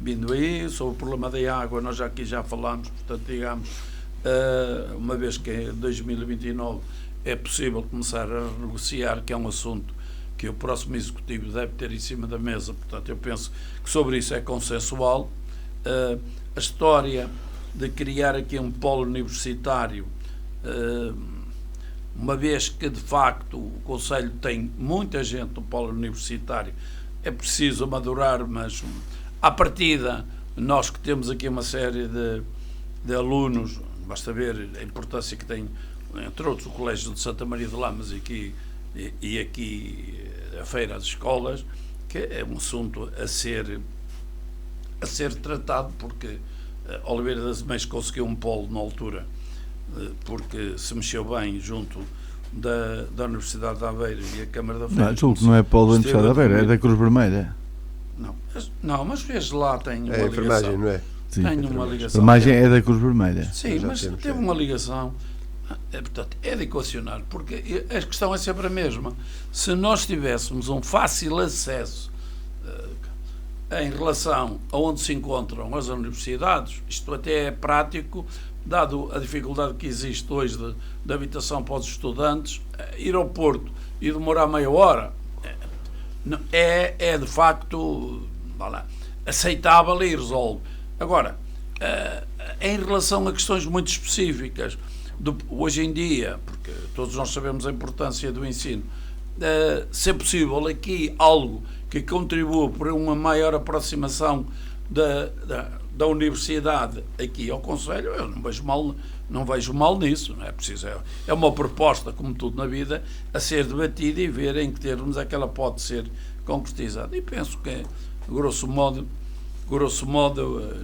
vindo aí. Sobre o problema da água nós aqui já falámos, portanto, digamos, uma vez que em 2029 é possível começar a negociar, que é um assunto que o próximo Executivo deve ter em cima da mesa, portanto eu penso que sobre isso é consensual. A história de criar aqui um polo universitário, uma vez que de facto o Conselho tem muita gente no polo universitário, é preciso madurar, mas à partida, nós que temos aqui uma série de alunos, basta ver a importância que tem, entre outros, o Colégio de Santa Maria de Lamas e aqui a Feira, as escolas, que é um assunto a ser tratado, porque Oliveira das Meias conseguiu um polo na altura, porque se mexeu bem junto da Universidade de Aveiro e a Câmara da Feira. Não é polo da Universidade de Aveiro, é da Cruz Vermelha. Não, mas veja lá, tem uma ligação. É a enfermagem, não é? Sim. Tem uma ligação. A enfermagem é da Cruz Vermelha. Sim, mas teve uma ligação. Portanto, é de equacionar, porque a questão é sempre a mesma. Se nós tivéssemos um fácil acesso em relação a onde se encontram as universidades, isto até é prático, dado a dificuldade que existe hoje de habitação para os estudantes, ir ao Porto e demorar meia hora é de facto aceitável e resolve. Agora, em relação a questões muito específicas, hoje em dia, porque todos nós sabemos a importância do ensino, se é possível aqui algo que contribua para uma maior aproximação da universidade aqui ao Conselho, eu não vejo mal nisso, não é preciso, é uma proposta, como tudo na vida, a ser debatida e ver em que termos é que ela pode ser concretizada. E penso que, grosso modo,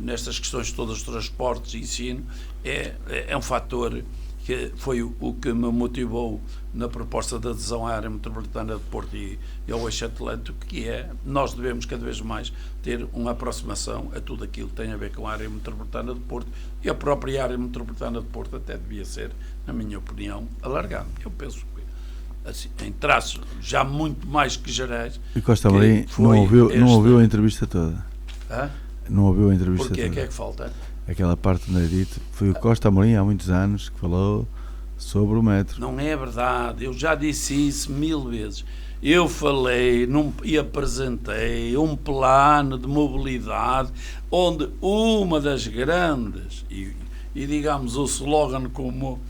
nestas questões todas de transportes e ensino, é um fator que foi o que me motivou na proposta de adesão à área metropolitana de Porto e ao eixo atlântico, que nós devemos cada vez mais ter uma aproximação a tudo aquilo que tem a ver com a área metropolitana de Porto, e a própria área metropolitana de Porto até devia ser, na minha opinião, alargada. Eu penso que, assim, em traços já muito mais que gerais. E Costa Amorim não ouviu a entrevista toda? Não ouviu a entrevista toda? Porquê? O que é que falta? Aquela parte não é dito. Foi o Costa Amorim há muitos anos que falou sobre o metro. Não é verdade, eu já disse isso 1000 vezes. Eu falei e apresentei um plano de mobilidade onde uma das grandes, e digamos o slogan como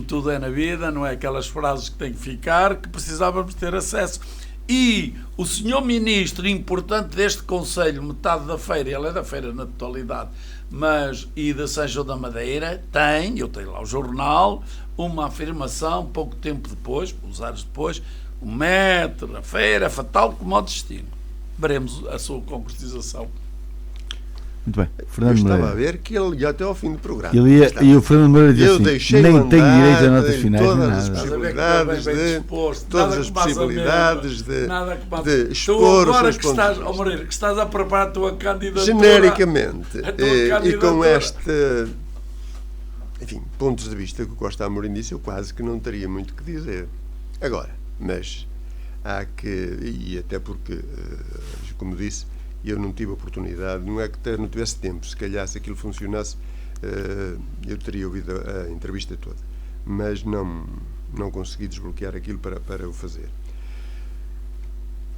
tudo é na vida, não é aquelas frases que têm que ficar, que precisávamos ter acesso. E o senhor ministro importante deste Conselho, metade da feira, ele é da feira na totalidade, e da São João da Madeira, eu tenho lá o jornal, uma afirmação, pouco tempo depois, uns anos depois, o metro, a feira, fatal como o destino. Veremos a sua concretização. Muito bem. Eu estava a ver que ele ia até ao fim do programa. E o Fernando Moreira disse assim, nem tem direito a notas finais, todas as possibilidades de expor os seus pontos de vista. Moreira, que estás a preparar a tua candidatura. Genericamente, e com este, enfim, pontos de vista que o Costa Amorim disse, eu quase que não teria muito que dizer. Agora, mas há que, e até porque, como disse, eu não tive oportunidade, não é que não tivesse tempo, se calhar se aquilo funcionasse eu teria ouvido a entrevista toda, mas não consegui desbloquear aquilo para o fazer.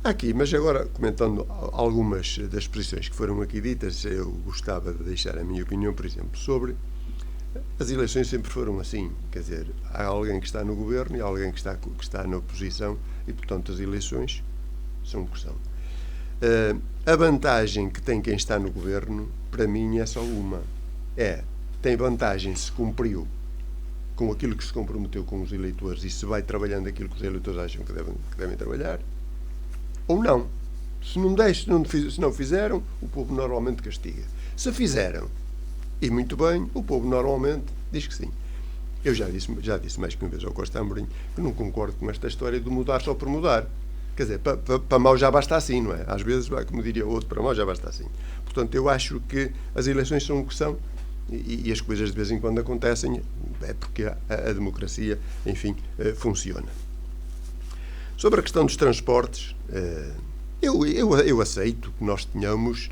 Aqui, mas agora comentando algumas das posições que foram aqui ditas, eu gostava de deixar a minha opinião, por exemplo, sobre as eleições. Sempre foram assim, quer dizer, há alguém que está no governo e há alguém que está na oposição e, portanto, as eleições são o que são. A vantagem que tem quem está no governo, para mim, é só uma. Tem vantagem se cumpriu com aquilo que se comprometeu com os eleitores e se vai trabalhando aquilo que os eleitores acham que devem trabalhar, ou não. Se não fizeram, o povo normalmente castiga. Se fizeram, e muito bem, o povo normalmente diz que sim. Eu já disse mais que uma vez ao Costa Amorim que não concordo com esta história de mudar só por mudar. Quer dizer, para mal já basta assim, não é? Às vezes, como diria o outro, para mal já basta assim. Portanto, eu acho que as eleições são o que são e as coisas de vez em quando acontecem, é porque a democracia, enfim, funciona. Sobre a questão dos transportes, eu aceito que nós tenhamos,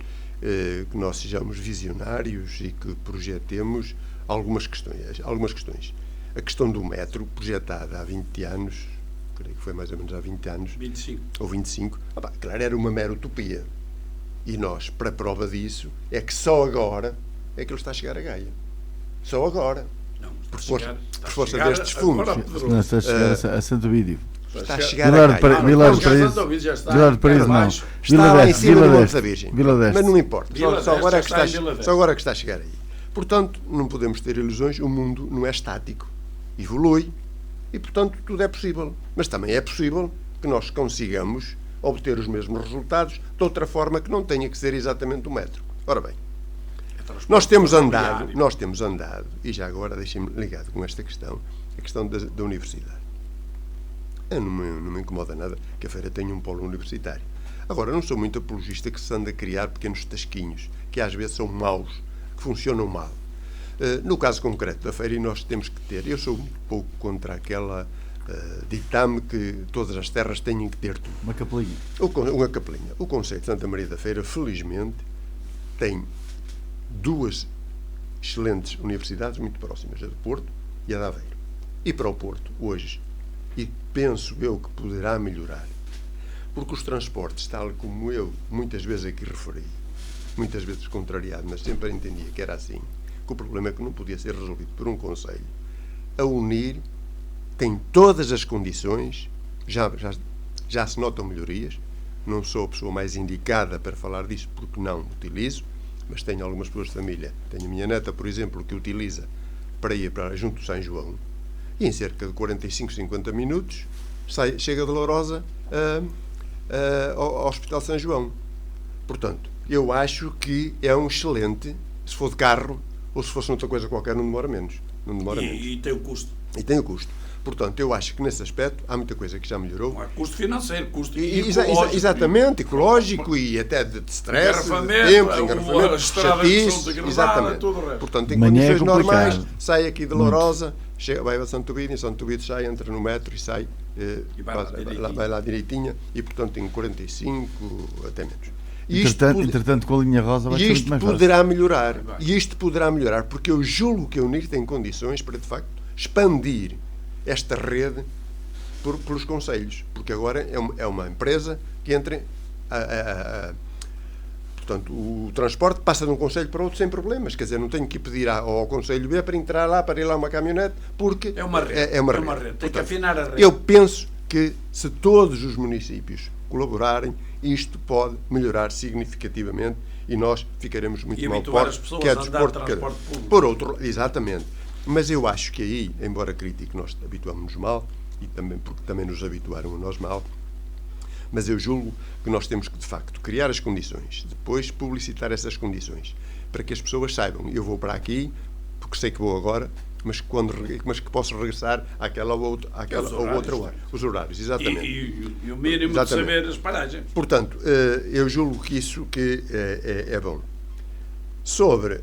que nós sejamos visionários e que projetemos algumas questões. A questão do metro, projetada há 20 anos, creio que foi mais ou menos há 20 anos, 25. Ou 25, claro, era uma mera utopia. E nós, para prova disso, é que só agora é que ele está a chegar a Gaia. Só agora. Não, por força destes fundos. Não, está a chegar a Santo Vídeo. Está a chegar a Gaia. Vilar de Paraíso não. Está lá em cima do Monte da Virgem. Vila Deste. Mas não importa. Só agora é que está está a chegar aí. Portanto, não podemos ter ilusões. O mundo não é estático. Evolui. E, portanto, tudo é possível. Mas também é possível que nós consigamos obter os mesmos resultados de outra forma que não tenha que ser exatamente o metro. Ora bem, nós temos andado, e já agora deixem-me ligado com esta questão, a questão da universidade. Não me incomoda nada que a feira tenha um polo universitário. Agora, não sou muito apologista que se ande a criar pequenos tasquinhos, que às vezes são maus, que funcionam mal. No caso concreto da feira, nós temos que ter, eu sou um pouco contra aquela ditame que todas as terras têm que ter tudo. Uma capelinha. Uma capelinha. O concelho de Santa Maria da Feira, felizmente, tem duas excelentes universidades muito próximas, a do Porto e a de Aveiro. E para o Porto, hoje, e penso eu que poderá melhorar, porque os transportes, tal como eu muitas vezes aqui referi, muitas vezes contrariado, mas sempre entendia que era assim, que o problema é que não podia ser resolvido por um concelho, a unir, tem todas as condições, já se notam melhorias, não sou a pessoa mais indicada para falar disso porque não utilizo, mas tenho algumas pessoas de família, tenho a minha neta, por exemplo, que utiliza para ir para junto de São João, e em cerca de 45, 50 minutos chega de Lourosa ao Hospital de São João. Portanto, eu acho que é um excelente, se for de carro ou se fosse outra coisa qualquer, não demora menos. E tem o custo. E tem o custo. Portanto, eu acho que nesse aspecto há muita coisa que já melhorou. Não é custo financeiro, custo ecológico. Exatamente, ecológico e até de stress, de tempo, engarrafamento, chatice, exatamente. Tudo o resto. Portanto, em condições normais, sai aqui de Lourosa, vai a Santo Vídeo, em Santo Vídeo sai, entra no metro e sai, vai lá direitinha, e portanto em 45, até menos. Entretanto, com a linha rosa vai ser muito mais fácil. Isto poderá melhorar, porque eu julgo que a UNIR tem condições para, de facto, expandir esta rede pelos concelhos, porque agora é uma empresa que entra portanto, o transporte passa de um concelho para outro sem problemas, quer dizer, não tenho que pedir ao concelho B para entrar lá, para ir lá uma caminhonete, porque é uma rede. Tem que afinar a rede. Eu penso que se todos os municípios colaborarem, isto pode melhorar significativamente e nós ficaremos muito mal postos, que é desporto. Por outro, exatamente. Mas eu acho que aí, embora crítico, nós habituamos-nos mal, e também porque também nos habituaram a nós mal, mas eu julgo que nós temos que, de facto, criar as condições, depois publicitar essas condições, para que as pessoas saibam, eu vou para aqui, porque sei que vou agora, mas que posso regressar àquela ou outra hora. Os horários, exatamente. E o mínimo de saber as paragens. Portanto, eu julgo que isso é bom. Sobre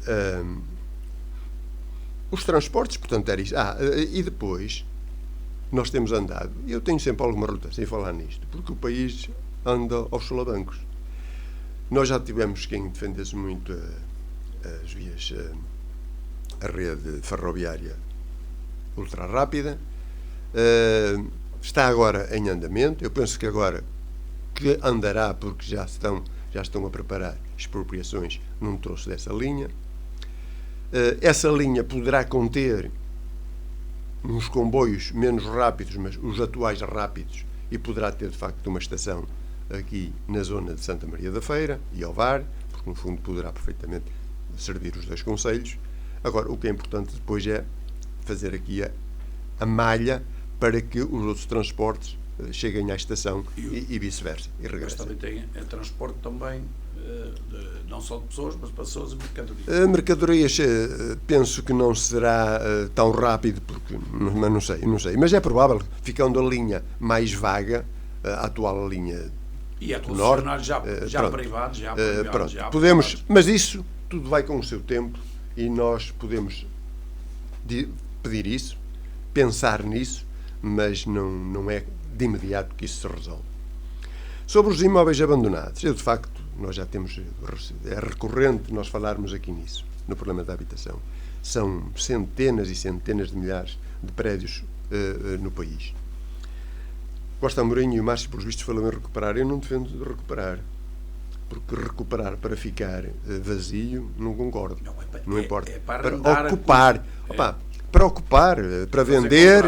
os transportes, portanto, era isso. E depois, nós temos andado, eu tenho sempre alguma relutância em falar nisto, porque o país anda aos solavancos. Nós já tivemos quem defendesse muito as vias, a rede ferroviária ultra rápida, está agora em andamento. Eu penso que agora que andará, porque já estão a preparar expropriações num troço dessa linha. Essa linha poderá conter uns comboios menos rápidos, mas os atuais rápidos, e poderá ter de facto uma estação aqui na zona de Santa Maria da Feira e Ovar, porque no fundo poderá perfeitamente servir os dois concelhos. Agora, o que é importante depois é fazer aqui a malha para que os outros transportes cheguem à estação e vice-versa, e Mas regressem. também tem transporte também, não só de pessoas, mas pessoas e mercadorias. Mercadorias, penso que não será tão rápido, porque, mas não sei. Mas é provável, ficando a linha mais vaga, a atual linha E há do norte, concessionários já privados, pronto, já podemos, privados. mas isso tudo vai com o seu tempo e nós podemos pedir isso, pensar nisso, mas não é de imediato que isso se resolve. Sobre os imóveis abandonados, de facto, nós já temos, é recorrente nós falarmos aqui nisso, no problema da habitação. São centenas e centenas de milhares de prédios no país. Costa Amorim e o Márcio, pelos vistos, falam em recuperar. Eu não defendo de recuperar, porque recuperar para ficar vazio, não concordo. Não importa. É para ocupar. Para ocupar, para vender,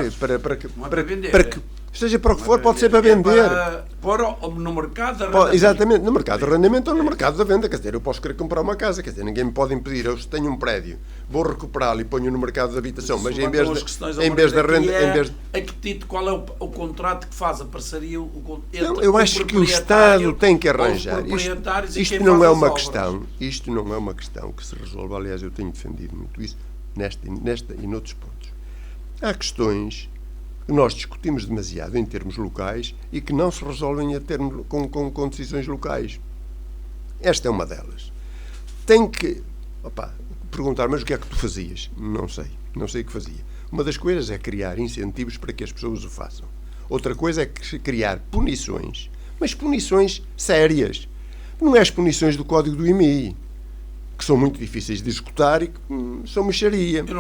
para que seja para o que for, pode ser para vender. Para pôr no mercado de arrendamento. Exatamente, no mercado de arrendamento ou no mercado da venda. Quer dizer, eu posso querer comprar uma casa, quer dizer, ninguém me pode impedir. Eu tenho um prédio, vou recuperá-lo e ponho no mercado de habitação, mas em vez de arrendar. A que título, qual é o contrato que faz a parceria? Eu acho que o Estado tem que arranjar. Isto não é uma questão. Isto não é uma questão que se resolve. Aliás, eu tenho defendido muito isso nesta e noutros pontos. Há questões que nós discutimos demasiado em termos locais e que não se resolvem com decisões locais. Esta é uma delas. Tem que perguntar, mas o que é que tu fazias? Não sei o que fazia. Uma das coisas é criar incentivos para que as pessoas o façam. Outra coisa é criar punições, mas punições sérias. Não é as punições do Código do IMI, que são muito difíceis de executar e que são mexaria. E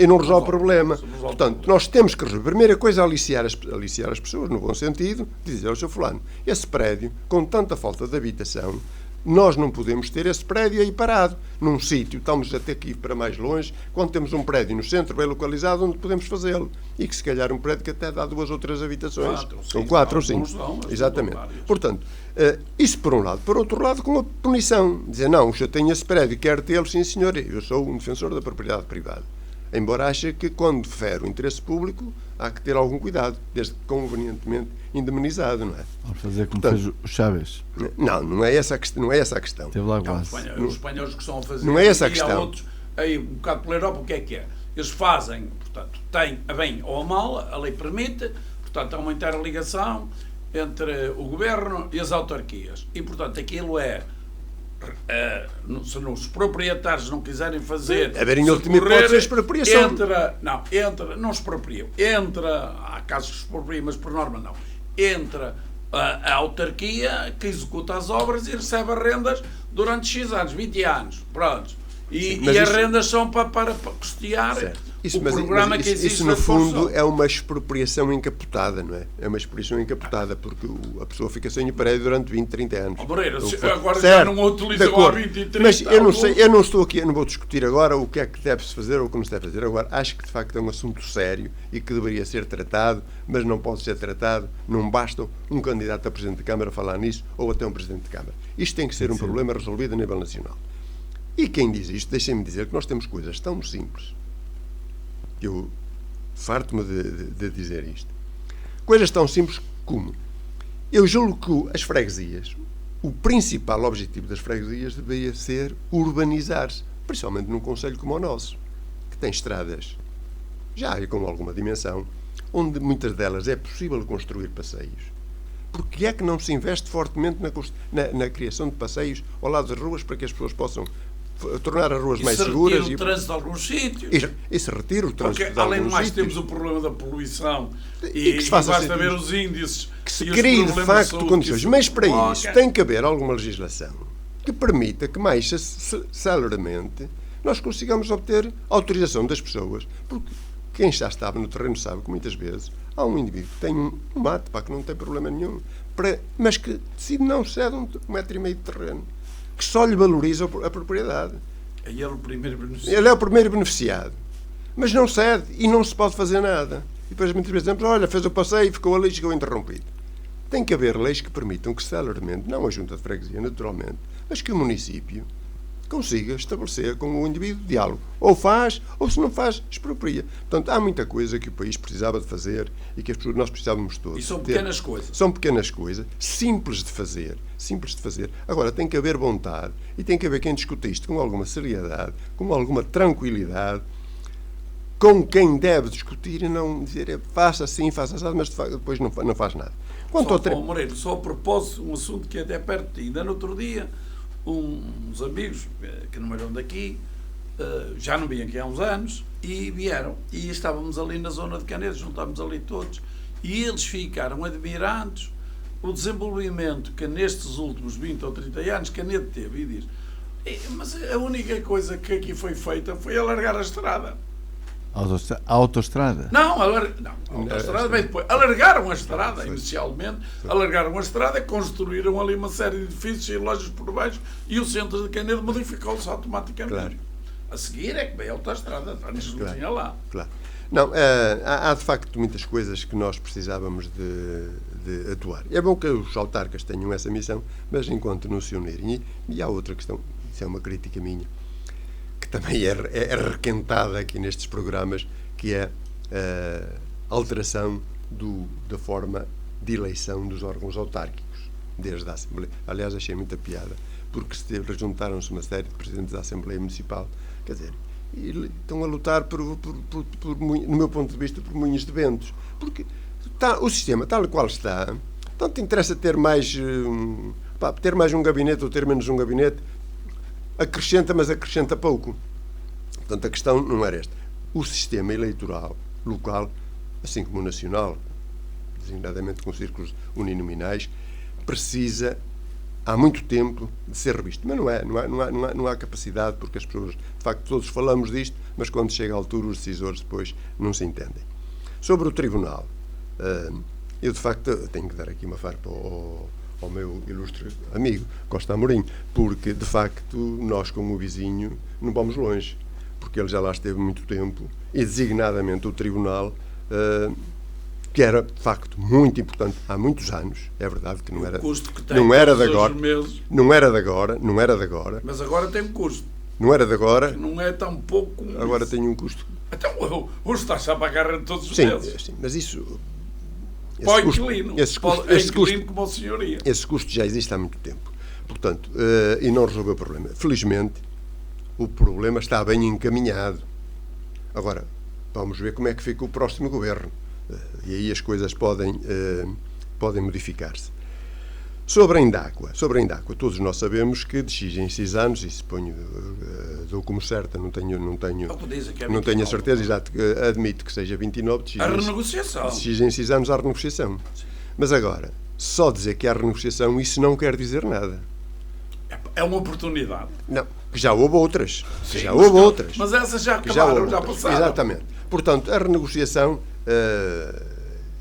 não resolve o problema. Portanto, nós temos que resolver. A primeira coisa é aliciar as pessoas, no bom sentido, dizer ao seu fulano, esse prédio, com tanta falta de habitação, nós não podemos ter esse prédio aí parado, num sítio, estamos a ter que ir para mais longe, quando temos um prédio no centro bem localizado, onde podemos fazê-lo. E que se calhar um prédio que até dá 2 ou 3 habitações. São 4 ou 5. Exatamente. Portanto, isso por um lado. Por outro lado, com a punição. Dizer, não, eu tenho esse prédio, quero tê-lo, sim senhor, eu sou um defensor da propriedade privada. Embora ache que quando fere o interesse público, há que ter algum cuidado, desde que convenientemente indemnizado, não é? Vamos fazer como fez o Chaves. Não é essa a questão. Teve lá quase. Os espanhóis que estão a fazer. Não é essa a e questão. há outros, aí, um bocado pela Europa, o que é? Eles fazem, portanto, tem a bem ou a mal, a lei permite, portanto, há uma interligação entre o governo e as autarquias. E, portanto, aquilo se os proprietários não quiserem fazer, em última hipótese a expropriação. Não expropriam. Há casos que se expropriam, mas por norma não. Entra a autarquia que executa as obras e recebe as rendas durante X anos, 20 anos. Pronto. E as rendas são para custear o programa que existe. Isso, no fundo, é uma expropriação encapotada, não é? É uma expropriação encapotada, porque a pessoa fica sem o prédio durante 20, 30 anos. Moreira, agora já não utilizam há 20 e 30 Mas eu não estou aqui, eu não vou discutir agora o que é que deve-se fazer ou o que não se deve fazer. Agora, acho que de facto é um assunto sério e que deveria ser tratado, mas não pode ser tratado, não basta um candidato a Presidente de Câmara falar nisso ou até um Presidente de Câmara. Isto tem que ser um problema resolvido a nível nacional. E quem diz isto, deixem-me dizer que nós temos coisas tão simples, que eu farto-me de dizer isto. Coisas tão simples como, eu julgo que as freguesias, o principal objetivo das freguesias deveria ser urbanizar-se, principalmente num concelho como o nosso, que tem estradas já com alguma dimensão, onde muitas delas é possível construir passeios. Porque é que não se investe fortemente na criação de passeios ao lado das ruas para que as pessoas possam tornar as ruas mais seguras? E se retira o trânsito de alguns sítios. E se retira o trânsito de alguns sítios. Além de mais, temos o problema da poluição e que se faça basta ver os índices. Que se crie, de facto, condições. Mas para isso tem que haver alguma legislação que permita que mais celeramente nós consigamos obter autorização das pessoas. Porque quem já estava no terreno sabe que muitas vezes há um indivíduo que tem um mate, que não tem problema nenhum, mas que decide não cede 1,5 metro de terreno, que só lhe valoriza a propriedade. Ele é o primeiro beneficiado. Ele é o primeiro beneficiado. Mas não cede e não se pode fazer nada. E depois muitas vezes dizemos, olha, fez o passeio, ficou ali e chegou interrompido. Tem que haver leis que permitam que celermente, não a junta de freguesia, naturalmente, mas que o município consiga estabelecer com o indivíduo diálogo. Ou faz, ou se não faz, expropria. Portanto, há muita coisa que o país precisava de fazer e que nós precisávamos todos. E são pequenas coisas. São pequenas coisas, simples de fazer. Agora, tem que haver vontade e tem que haver quem discuta isto com alguma seriedade, com alguma tranquilidade, com quem deve discutir e não dizer faça assim, mas depois não faz nada. Moreira, só a propósito, um assunto que é até perto de ti. Ainda no outro dia, uns amigos que não eram daqui, já não vinham aqui há uns anos, e vieram. E estávamos ali na zona de Canedo, juntámos ali todos, e eles ficaram admirados o desenvolvimento que nestes últimos 20 ou 30 anos Canedo teve. E diz, mas a única coisa que aqui foi feita foi alargar a estrada. A autoestrada? Não, a autoestrada veio depois. Alargaram a estrada, inicialmente. Alargaram a estrada, construíram ali uma série de edifícios e lojas por baixo e o centro de Canedo modificou-se automaticamente. Claro. A seguir é que veio a autoestrada, antes não tinha lá. Claro. Não, há de facto muitas coisas que nós precisávamos de atuar. É bom que os autarcas tenham essa missão, mas enquanto não se unirem. E há outra questão, isso é uma crítica minha, que também é requentada aqui nestes programas, que é a alteração da forma de eleição dos órgãos autárquicos, desde a Assembleia. Aliás, achei muita piada, porque juntaram-se uma série de presidentes da Assembleia Municipal, quer dizer, e estão a lutar, no meu ponto de vista, por moinhos de ventos, porque o sistema, tal e qual está, tanto interessa ter mais um gabinete ou ter menos um gabinete, acrescenta, mas acrescenta pouco. Portanto, a questão não era esta. O sistema eleitoral local, assim como o nacional, designadamente com círculos uninominais, precisa, há muito tempo, de ser revisto. Mas não há capacidade, porque as pessoas, de facto, todos falamos disto, mas quando chega a altura, os decisores depois não se entendem. Sobre o Tribunal, eu, de facto, tenho que dar aqui uma farpa ao meu ilustre amigo Costa Amorim, porque, de facto, nós, como o vizinho, não vamos longe, porque ele já lá esteve muito tempo, e designadamente o Tribunal, que era, de facto, muito importante há muitos anos, é verdade que não era, não era de agora, mas agora tem um custo. Não era de agora. Não é tão pouco como agora isso. Tem um custo. Então, o está-se a pagar todos os meses. Sim, mas isso... Para o inquilino, como a senhoria. Esse custo já existe há muito tempo. Portanto, e não resolveu o problema. Felizmente, o problema está bem encaminhado. Agora, vamos ver como é que fica o próximo governo. E aí as coisas podem modificar-se. Sobre a Indáqua, todos nós sabemos que de X em X anos, e suponho, dou como certa, não tenho a certeza, exato, admito que seja 29, de X em X anos há renegociação. Mas agora, só dizer que há renegociação, isso não quer dizer nada. É uma oportunidade. Não, que já houve outras. Sim, outras. Mas essas já acabaram, já passaram. Exatamente. Portanto, a renegociação,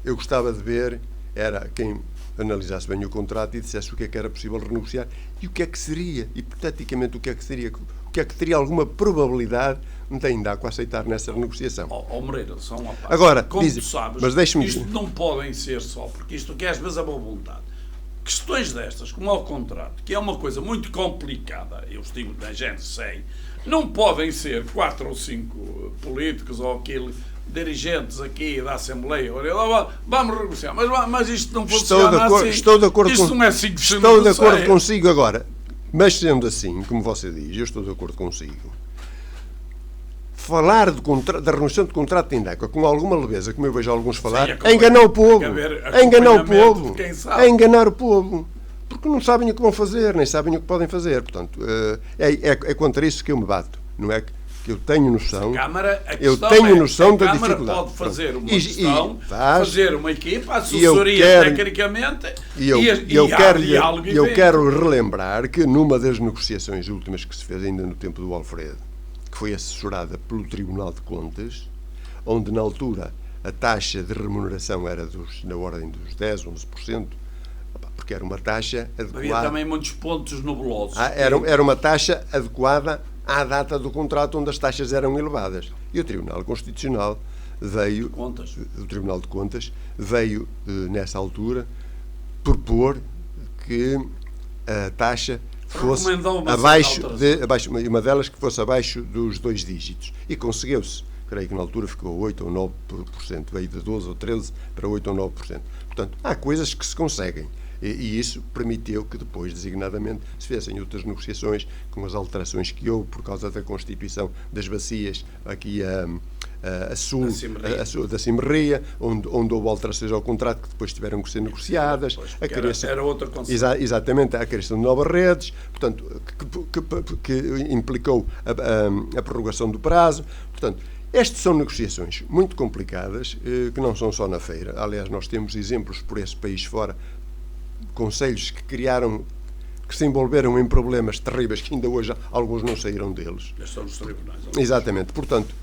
eu gostava de ver, era quem analisasse bem o contrato e dissesse o que é que era possível renegociar e o que é que seria, hipoteticamente o que é que teria alguma probabilidade de ainda a aceitar nessa renegociação. Moreira, só uma parte. Agora, como tu sabes, mas deixe-me isto não podem ser só, porque isto que às vezes é boa vontade. Questões destas, como ao contrato, que é uma coisa muito complicada, eu estive na gente, sei, não podem ser 4 ou 5 políticos ou aquele dirigentes aqui da Assembleia, vamos negociar, mas isto não funciona assim. Estou de acordo isto não é assim que se Estou de acordo consigo agora, mas sendo assim, como você diz, eu estou de acordo consigo. Falar da renegociação de contrato de Indáqua com alguma leveza, como eu vejo alguns falar, é enganar o povo. É enganar o povo. É enganar o povo. Porque não sabem o que vão fazer, nem sabem o que podem fazer. Portanto, é contra isso que eu me bato. Não é que eu tenho noção. Eu tenho noção da dificuldade. A Câmara pode fazer uma questão, fazer uma equipa, assessoria tecnicamente e eu quero relembrar que numa das negociações últimas que se fez ainda no tempo do Alfredo, que foi assessorada pelo Tribunal de Contas, onde na altura a taxa de remuneração era na ordem dos 10, 11%, porque era uma taxa adequada. Havia também muitos pontos nebulosos. Era uma taxa adequada à data do contrato, onde as taxas eram elevadas. E o Tribunal Constitucional veio, o Tribunal de Contas veio, nessa altura, propor que a taxa fosse uma delas que fosse abaixo dos 2 dígitos. E conseguiu-se. Creio que na altura ficou 8 ou 9%, veio de 12 ou 13 para 8 ou 9%. Portanto, há coisas que se conseguem. E isso permitiu que depois, designadamente, se fizessem outras negociações com as alterações que houve por causa da constituição das bacias aqui a sul da Cimerria, onde houve alterações ao contrato que depois tiveram que ser negociadas. Era outra condição. Exatamente, a criação de novas redes, portanto, que implicou a prorrogação do prazo. Portanto, estas são negociações muito complicadas, que não são só na feira. Aliás, nós temos exemplos por esse país fora, conselhos que se envolveram em problemas terríveis, que ainda hoje alguns não saíram deles. Estão nos tribunais. Exatamente. Portanto,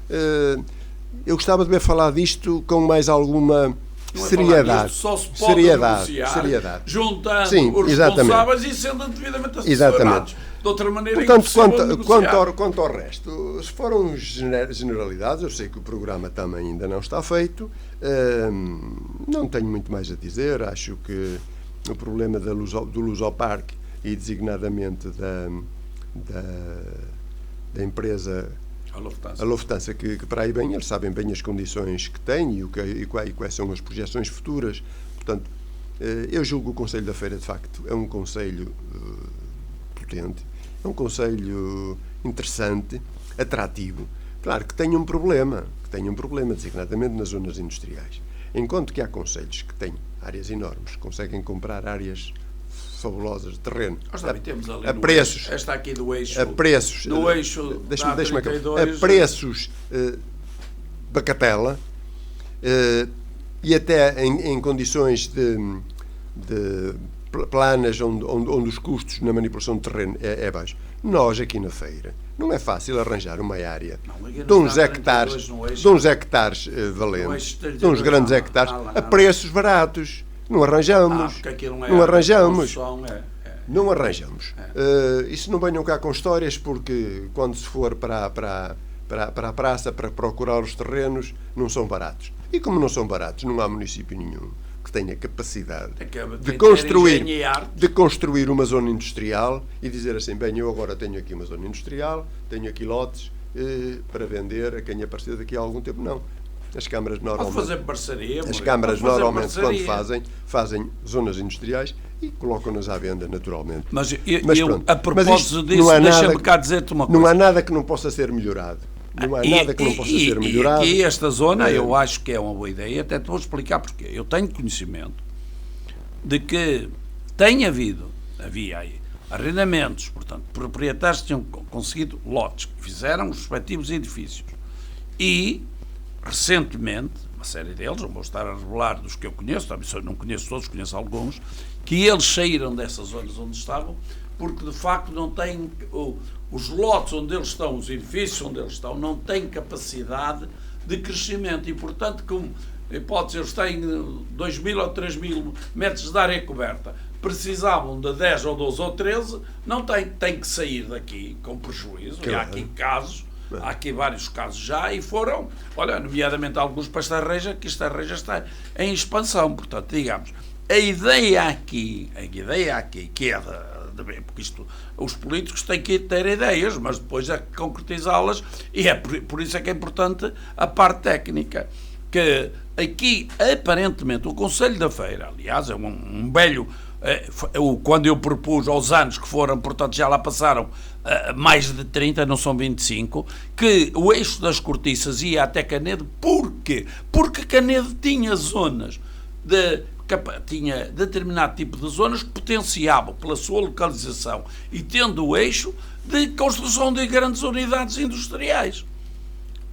eu gostava de ver falar disto com mais alguma seriedade. Só se pode negociar, juntando os responsáveis e sendo devidamente assessorados. De outra maneira, portanto, quanto ao resto, se foram generalidades, eu sei que o programa também ainda não está feito, não tenho muito mais a dizer. Acho que o problema do Lusopark e designadamente da empresa a Lufthansa que para aí bem, eles sabem bem as condições que têm e quais são as projeções futuras. Portanto, eu julgo o Conselho da Feira, de facto, é um conselho potente, é um conselho interessante, atrativo. Claro que tem um problema, designadamente nas zonas industriais. Enquanto que há conselhos que têm áreas enormes, conseguem comprar áreas fabulosas de terreno a preços, esta aqui do eixo, a preços, do eixo deixa-me a preços bacatela, e até em condições de planas onde os custos na manipulação de terreno é baixo. Nós aqui na feira não é fácil arranjar uma área de uns hectares valentes, de uns grandes hectares, a preços baratos. Não arranjamos. Não arranjamos. Isso não venham cá com histórias, porque quando se for para a praça para procurar os terrenos, não são baratos. E como não são baratos, não há município nenhum que tenha capacidade de construir uma zona industrial e dizer assim, bem, eu agora tenho aqui uma zona industrial, tenho aqui lotes para vender a quem aparecer daqui a algum tempo. Não. As câmaras normalmente, quando fazem zonas industriais e colocam-nas à venda naturalmente. Mas a propósito disso, deixa-me cá dizer-te uma coisa. Não há nada que não possa ser melhorado. E esta zona eu acho que é uma boa ideia, até te vou explicar porquê. Eu tenho conhecimento de que havia aí arrendamentos, portanto, proprietários que tinham conseguido lotes, que fizeram os respectivos edifícios. E recentemente, uma série deles, não vou estar a revelar dos que eu conheço, também não conheço todos, conheço alguns, que eles saíram dessas zonas onde estavam, porque de facto não têm, os lotes onde eles estão, os edifícios onde eles estão, não têm capacidade de crescimento e, portanto, como hipótese, eles têm 2.000 ou 3.000 metros de área coberta, precisavam de 10 ou 12 ou 13, não têm que sair daqui com prejuízo, e há aqui casos. Há aqui vários casos já e foram, nomeadamente alguns para esta reja, que esta reja está em expansão. Portanto, digamos, a ideia aqui que é porque isto, os políticos têm que ter ideias, mas depois é concretizá-las, e é por isso é que é importante a parte técnica, que aqui, aparentemente, o Conselho da Feira, aliás, é um velho, quando eu propus aos anos que foram, portanto já lá passaram mais de 30, não são 25, que o eixo das cortiças ia até Canedo. Porquê? Porque Canedo tinha zonas tinha determinado tipo de zonas que potenciavam pela sua localização e tendo o eixo de construção de grandes unidades industriais.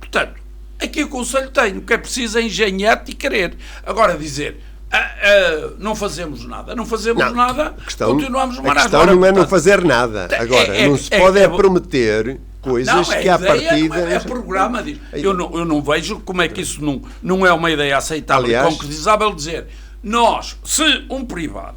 Portanto, aqui o Conselho tem, o que é preciso é engenhar e querer. Agora dizer, não fazemos nada, continuamos a marar. A questão não é não fazer nada. Agora, não se pode prometer coisas que à partida... É programa disso. Eu não vejo como é que isso não é uma ideia aceitável e concretizável dizer, se um privado,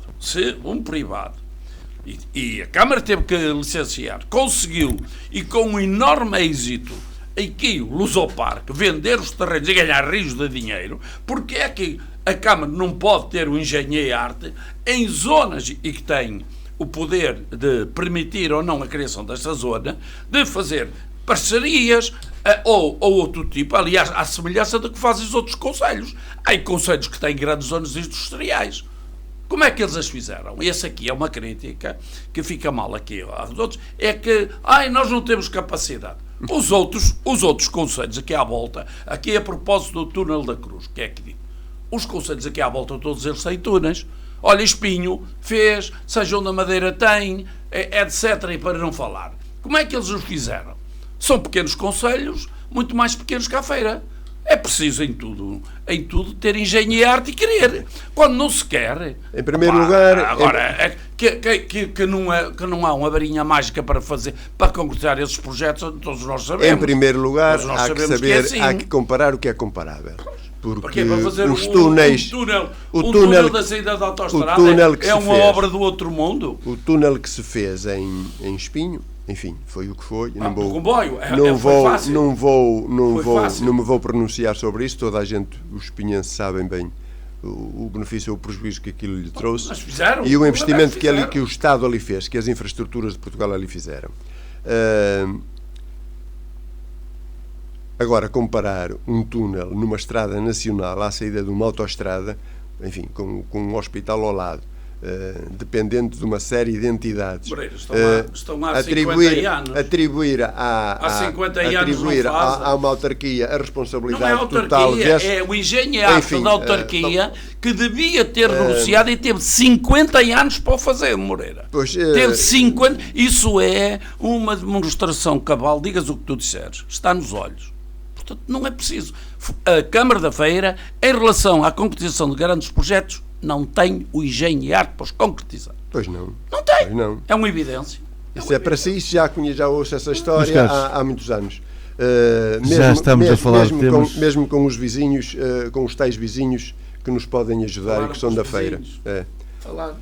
e a Câmara teve que licenciar, conseguiu, e com um enorme êxito, aqui o Lusopark, vender os terrenos e ganhar rios de dinheiro, porque é que a Câmara não pode ter o engenheiro e arte em zonas e que tem o poder de permitir ou não a criação desta zona, de fazer parcerias ou outro tipo, aliás, à semelhança do que fazem os outros concelhos. Há concelhos que têm grandes zonas industriais. Como é que eles as fizeram? Esse aqui é uma crítica que fica mal aqui aos outros, é que nós não temos capacidade. Os outros concelhos aqui à volta, aqui a propósito do túnel da Cruz, que é que digo? Os concelhos aqui à volta, todos eles têm túneis. Olha, Espinho fez, Sejão da Madeira tem, etc. E para não falar. Como é que eles os fizeram? São pequenos concelhos, muito mais pequenos que a Feira. É preciso em tudo ter engenho e arte e querer. Quando não se quer... Em primeiro lugar... Agora, que não há uma varinha mágica para concretizar esses projetos, todos nós sabemos. Em primeiro lugar, há que saber, assim. há que comparar o que é comparável. Porque para fazer os túneis... o túnel da saída da autoestrada é uma obra do outro mundo. O túnel que se fez em Espinho, enfim, foi o que foi. O comboio, não me vou pronunciar sobre isso. Toda a gente, os espinhenses, sabem bem o benefício ou o prejuízo que aquilo lhe trouxe. Mas fizeram, e o investimento que o Estado ali fez, que as infraestruturas de Portugal ali fizeram. Agora, comparar um túnel numa estrada nacional à saída de uma autoestrada, enfim, com um hospital ao lado, dependente de uma série de entidades, estão há 50 anos. Atribuir a uma autarquia a responsabilidade total desse... É o engenheiro da autarquia que devia ter negociado e teve 50 anos para o fazer, Moreira. Teve 50... Isso é uma demonstração cabal, digas o que tu disseres, está nos olhos. Portanto, não é preciso. A Câmara da Feira, em relação à concretização de grandes projetos, não tem o engenho e arte para os concretizar. Pois não. Não tem. Pois não. É uma evidência. Isso é para si, já ouço essa história há muitos anos. Já estamos a falar de temas... Mesmo com os vizinhos, com os tais vizinhos que nos podem ajudar e que são da Feira. Falar.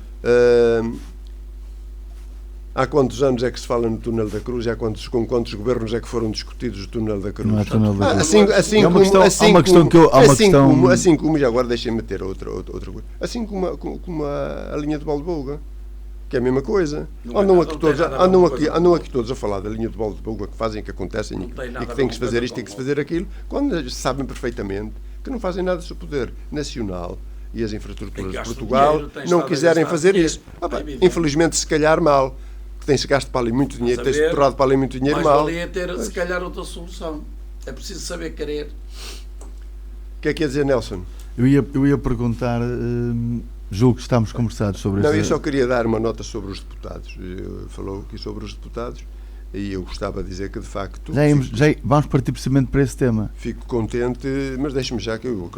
Há quantos anos é que se fala no Túnel da Cruz? Com quantos governos é que foram discutidos o Túnel da Cruz? Não é Túnel da Cruz. Assim como, já agora deixem-me meter outra coisa. Assim como a linha de Balde-Bouga, que é a mesma coisa. Andam aqui todos a falar da linha de Balde-Bouga, que fazem, que acontecem e que tem que se fazer isto e que se fazer aquilo, quando sabem perfeitamente que não fazem nada do seu poder nacional e as infraestruturas de Portugal não quiserem fazer isso. Infelizmente, se calhar mal. Que tem-se gasto para ali muito dinheiro, tem-se torrado para ali muito dinheiro mal. Mas valia ter, se calhar, outra solução. É preciso saber querer. O que é que ia dizer, Nelson? Eu ia perguntar, julgo que estamos conversados sobre isso. Não, eu só queria dar uma nota sobre os deputados. Falou aqui sobre os deputados e eu gostava de dizer que, de facto... Já vamos partir precisamente para esse tema. Fico contente, mas deixe-me já que eu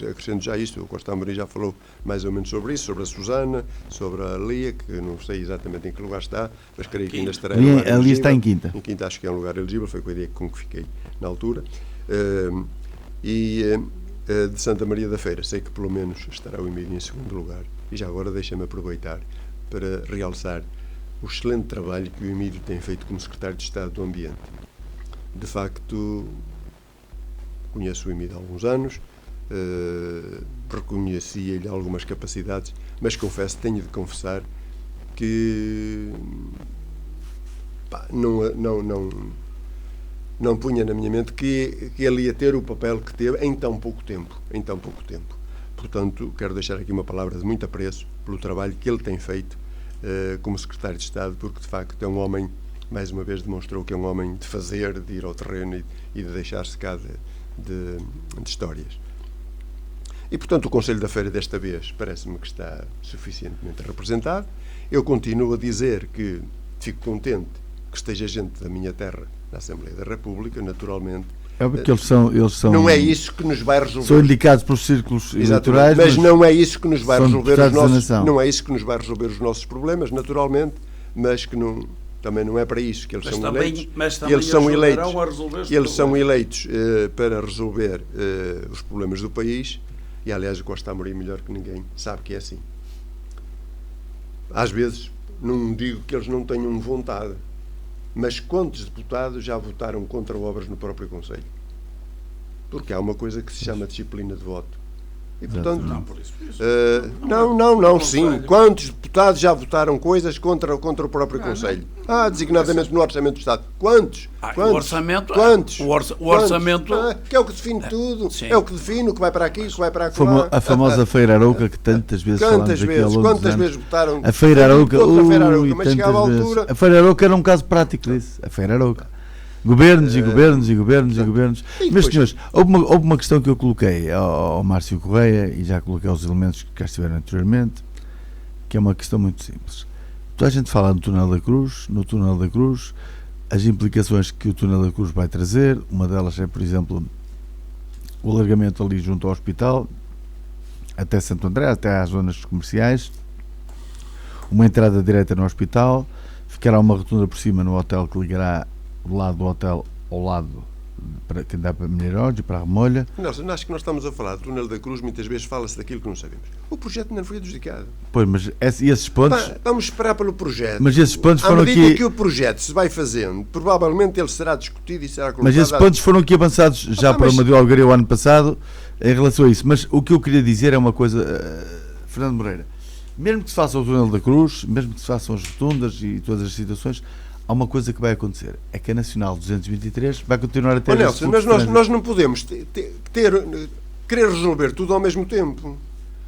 acrescento já isto. O Costa Amorim já falou mais ou menos sobre isso, sobre a Susana, sobre a Lia, que não sei exatamente em que lugar está, mas creio que ainda estará em lugar a Lia está em quinta. Em quinta acho que é um lugar elegível, foi com a ideia com que fiquei na altura. De Santa Maria da Feira, sei que pelo menos estará o Emílio em segundo lugar. E já agora deixa-me aproveitar para realçar o excelente trabalho que o Emílio tem feito como Secretário de Estado do Ambiente. De facto, conheço o Emílio há alguns anos, reconhecia-lhe algumas capacidades, mas tenho de confessar que não punha na minha mente que ele ia ter o papel que teve em tão pouco tempo. Portanto, quero deixar aqui uma palavra de muito apreço pelo trabalho que ele tem feito como Secretário de Estado, porque de facto é um homem, mais uma vez demonstrou que é um homem de fazer, de ir ao terreno e de deixar-se cá de histórias. E portanto o Conselho da Feira desta vez parece-me que está suficientemente representado. Eu continuo a dizer que fico contente que esteja gente da minha terra na Assembleia da República, naturalmente. É porque eles são não é isso que nos vai resolver. São indicados pelos círculos eleitorais, mas não é isso que nos vai resolver não é isso que nos vai resolver os nossos problemas, naturalmente, mas que também não é para isso que eles são eleitos. Eles são eleitos para resolver os problemas do país e, aliás, o Costa Amorim, melhor que ninguém, sabe que é assim. Às vezes, não digo que eles não tenham vontade, mas quantos deputados já votaram contra obras no próprio Conselho? Porque há uma coisa que se chama disciplina de voto. E, portanto, sim. Quantos deputados já votaram coisas contra o próprio Conselho. Designadamente no Orçamento do Estado. Quantos? Quantos? O orçamento... Que é o que define tudo. Sim. É o que define o que vai para aqui, o que vai para lá. A famosa Feira Arouca, que tantas vezes falamos aqui ao longo dos Quantas anos. vezes votaram A Feira Arouca, mas chegava à altura... A Feira Arouca era um caso prático disso. A Feira Arouca. Governos e governos e governos e governos. Mas, senhores, houve uma questão que eu coloquei ao Márcio Correia, e já coloquei aos elementos que cá estiveram anteriormente, que é uma questão muito simples. Toda a gente fala no Túnel da Cruz, as implicações que o Túnel da Cruz vai trazer. Uma delas é, por exemplo, o alargamento ali junto ao hospital, até Santo André, até às zonas comerciais, uma entrada direta no hospital, ficará uma rotunda por cima no hotel que ligará do lado do hotel ao lado para quem dá para Mineiróis e para a Remolha. Nelson, acho que nós estamos a falar do Túnel da Cruz, muitas vezes fala-se daquilo que não sabemos. O projeto não foi adjudicado. Pois, mas esses pontos... Vamos esperar pelo projeto. Mas esses pontos foram aqui... À medida que o projeto se vai fazendo, provavelmente ele será discutido e será colocado... Mas esses pontos foram aqui avançados já para uma Algaria o ano passado, em relação a isso. Mas o que eu queria dizer é uma coisa, Fernando Moreira, mesmo que se faça o Túnel da Cruz, mesmo que se façam as rotundas e todas as situações, há uma coisa que vai acontecer, é que a Nacional 223 vai continuar a ter... Nelson, mas nós não podemos querer resolver tudo ao mesmo tempo.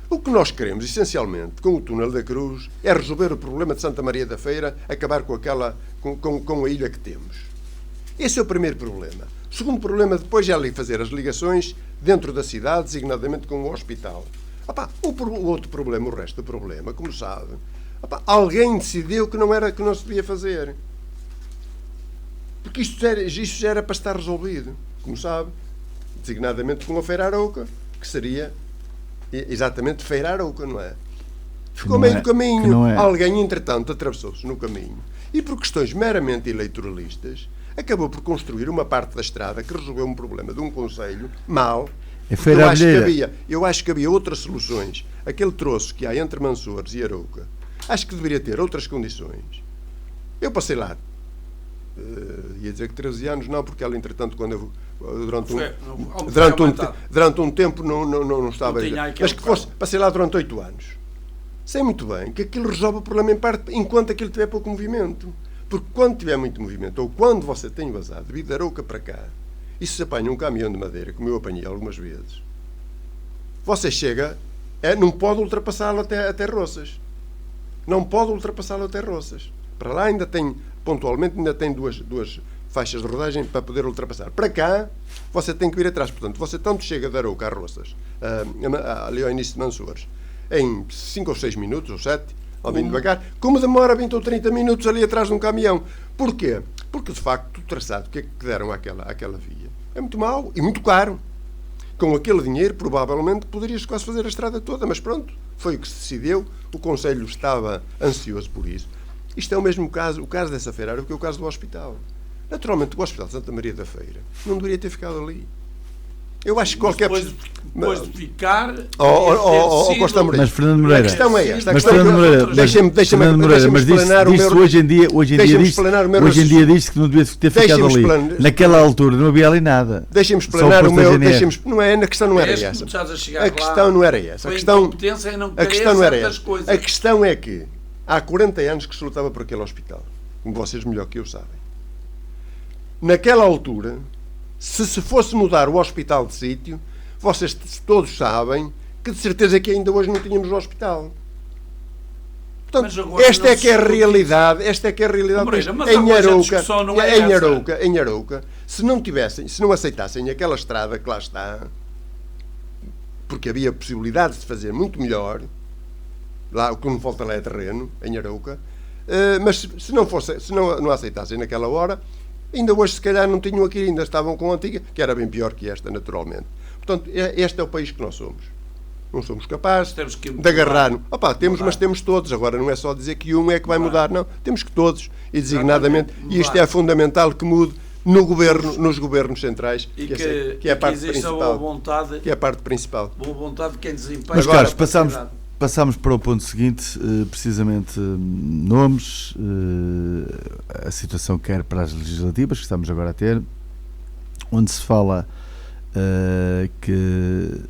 O que nós queremos, essencialmente, com o Túnel da Cruz, é resolver o problema de Santa Maria da Feira, acabar com a ilha que temos. Esse é o primeiro problema. O segundo problema depois é ali fazer as ligações dentro da cidade, designadamente com o hospital. O outro problema, o resto do problema, como sabe, alguém decidiu que não se devia fazer. Porque isto já era para estar resolvido, como sabe, designadamente com a Feira Arouca, que seria exatamente Feira Arouca, não é? Ficou meio do caminho. Alguém, entretanto, atravessou-se no caminho e, por questões meramente eleitoralistas, acabou por construir uma parte da estrada que resolveu um problema de um concelho mal. Eu acho que havia outras soluções. Aquele troço que há entre Mansores e Arouca, acho que deveria ter outras condições. Eu passei lá, ia dizer que 13 anos, não, porque ela, entretanto, durante um tempo não estava ainda. Mas que passei lá durante 8 anos. Sei muito bem que aquilo resolve o problema em parte enquanto aquilo tiver pouco movimento. Porque quando tiver muito movimento, ou quando você tem vazado, de vir Arouca para cá, e se apanha um caminhão de madeira, como eu apanhei algumas vezes, você chega, não pode ultrapassá-lo até Roças. Não pode ultrapassá-lo até Roças. Para lá pontualmente ainda tem duas faixas de rodagem para poder ultrapassar. Para cá, você tem que vir atrás. Portanto, você tanto chega de Arouca a Roças, ali ao início de Mansores, em 5 ou 6 minutos, ou 7, ao vir devagar, como demora 20 ou 30 minutos ali atrás de um caminhão. Porquê? Porque, de facto, o traçado que deram àquela via é muito mau e muito caro. Com aquele dinheiro, provavelmente, poderia-se quase fazer a estrada toda, mas pronto, foi o que se decidiu. O Conselho estava ansioso por isso. Isto é o mesmo caso, o caso dessa feira, que é o caso do hospital. Naturalmente, o Hospital de Santa Maria da Feira não deveria ter ficado ali. Eu acho que qualquer... Depois de ficar... Costa Moreira. Mas, Fernando Moreira... A questão é esta. Deixa-me explicar. Mas hoje em dia diz que não devia ter ficado ali. Naquela altura não havia ali nada. Deixem-me explanar o meu... A questão não era essa. A questão não era essa. A questão não era essa. A questão é que há 40 anos que se lutava por aquele hospital. Como vocês melhor que eu sabem. Naquela altura... Se fosse mudar o hospital de sítio, vocês todos sabem que de certeza que ainda hoje não tínhamos o hospital. Portanto, esta é que é a realidade. Em Arouca, se não aceitassem aquela estrada que lá está, porque havia possibilidade de fazer muito melhor, lá o que não falta lá é terreno, em Arouca, mas se não aceitassem naquela hora, ainda hoje, se calhar, não tinham aqui, ainda estavam com a antiga, que era bem pior que esta, naturalmente. Portanto, este é o país que nós somos. Não somos capazes de agarrar. Mas temos todos. Agora, não é só dizer que um é que vai mudar, não. Temos que todos, e designadamente, e isto é fundamental que mude nos governos centrais, que é a parte principal. Que é a parte principal. Boa vontade de quem desempenha. Mas, Carlos, passamos para o ponto seguinte, precisamente nomes, a situação que quer para as legislativas que estamos agora a ter, onde se fala que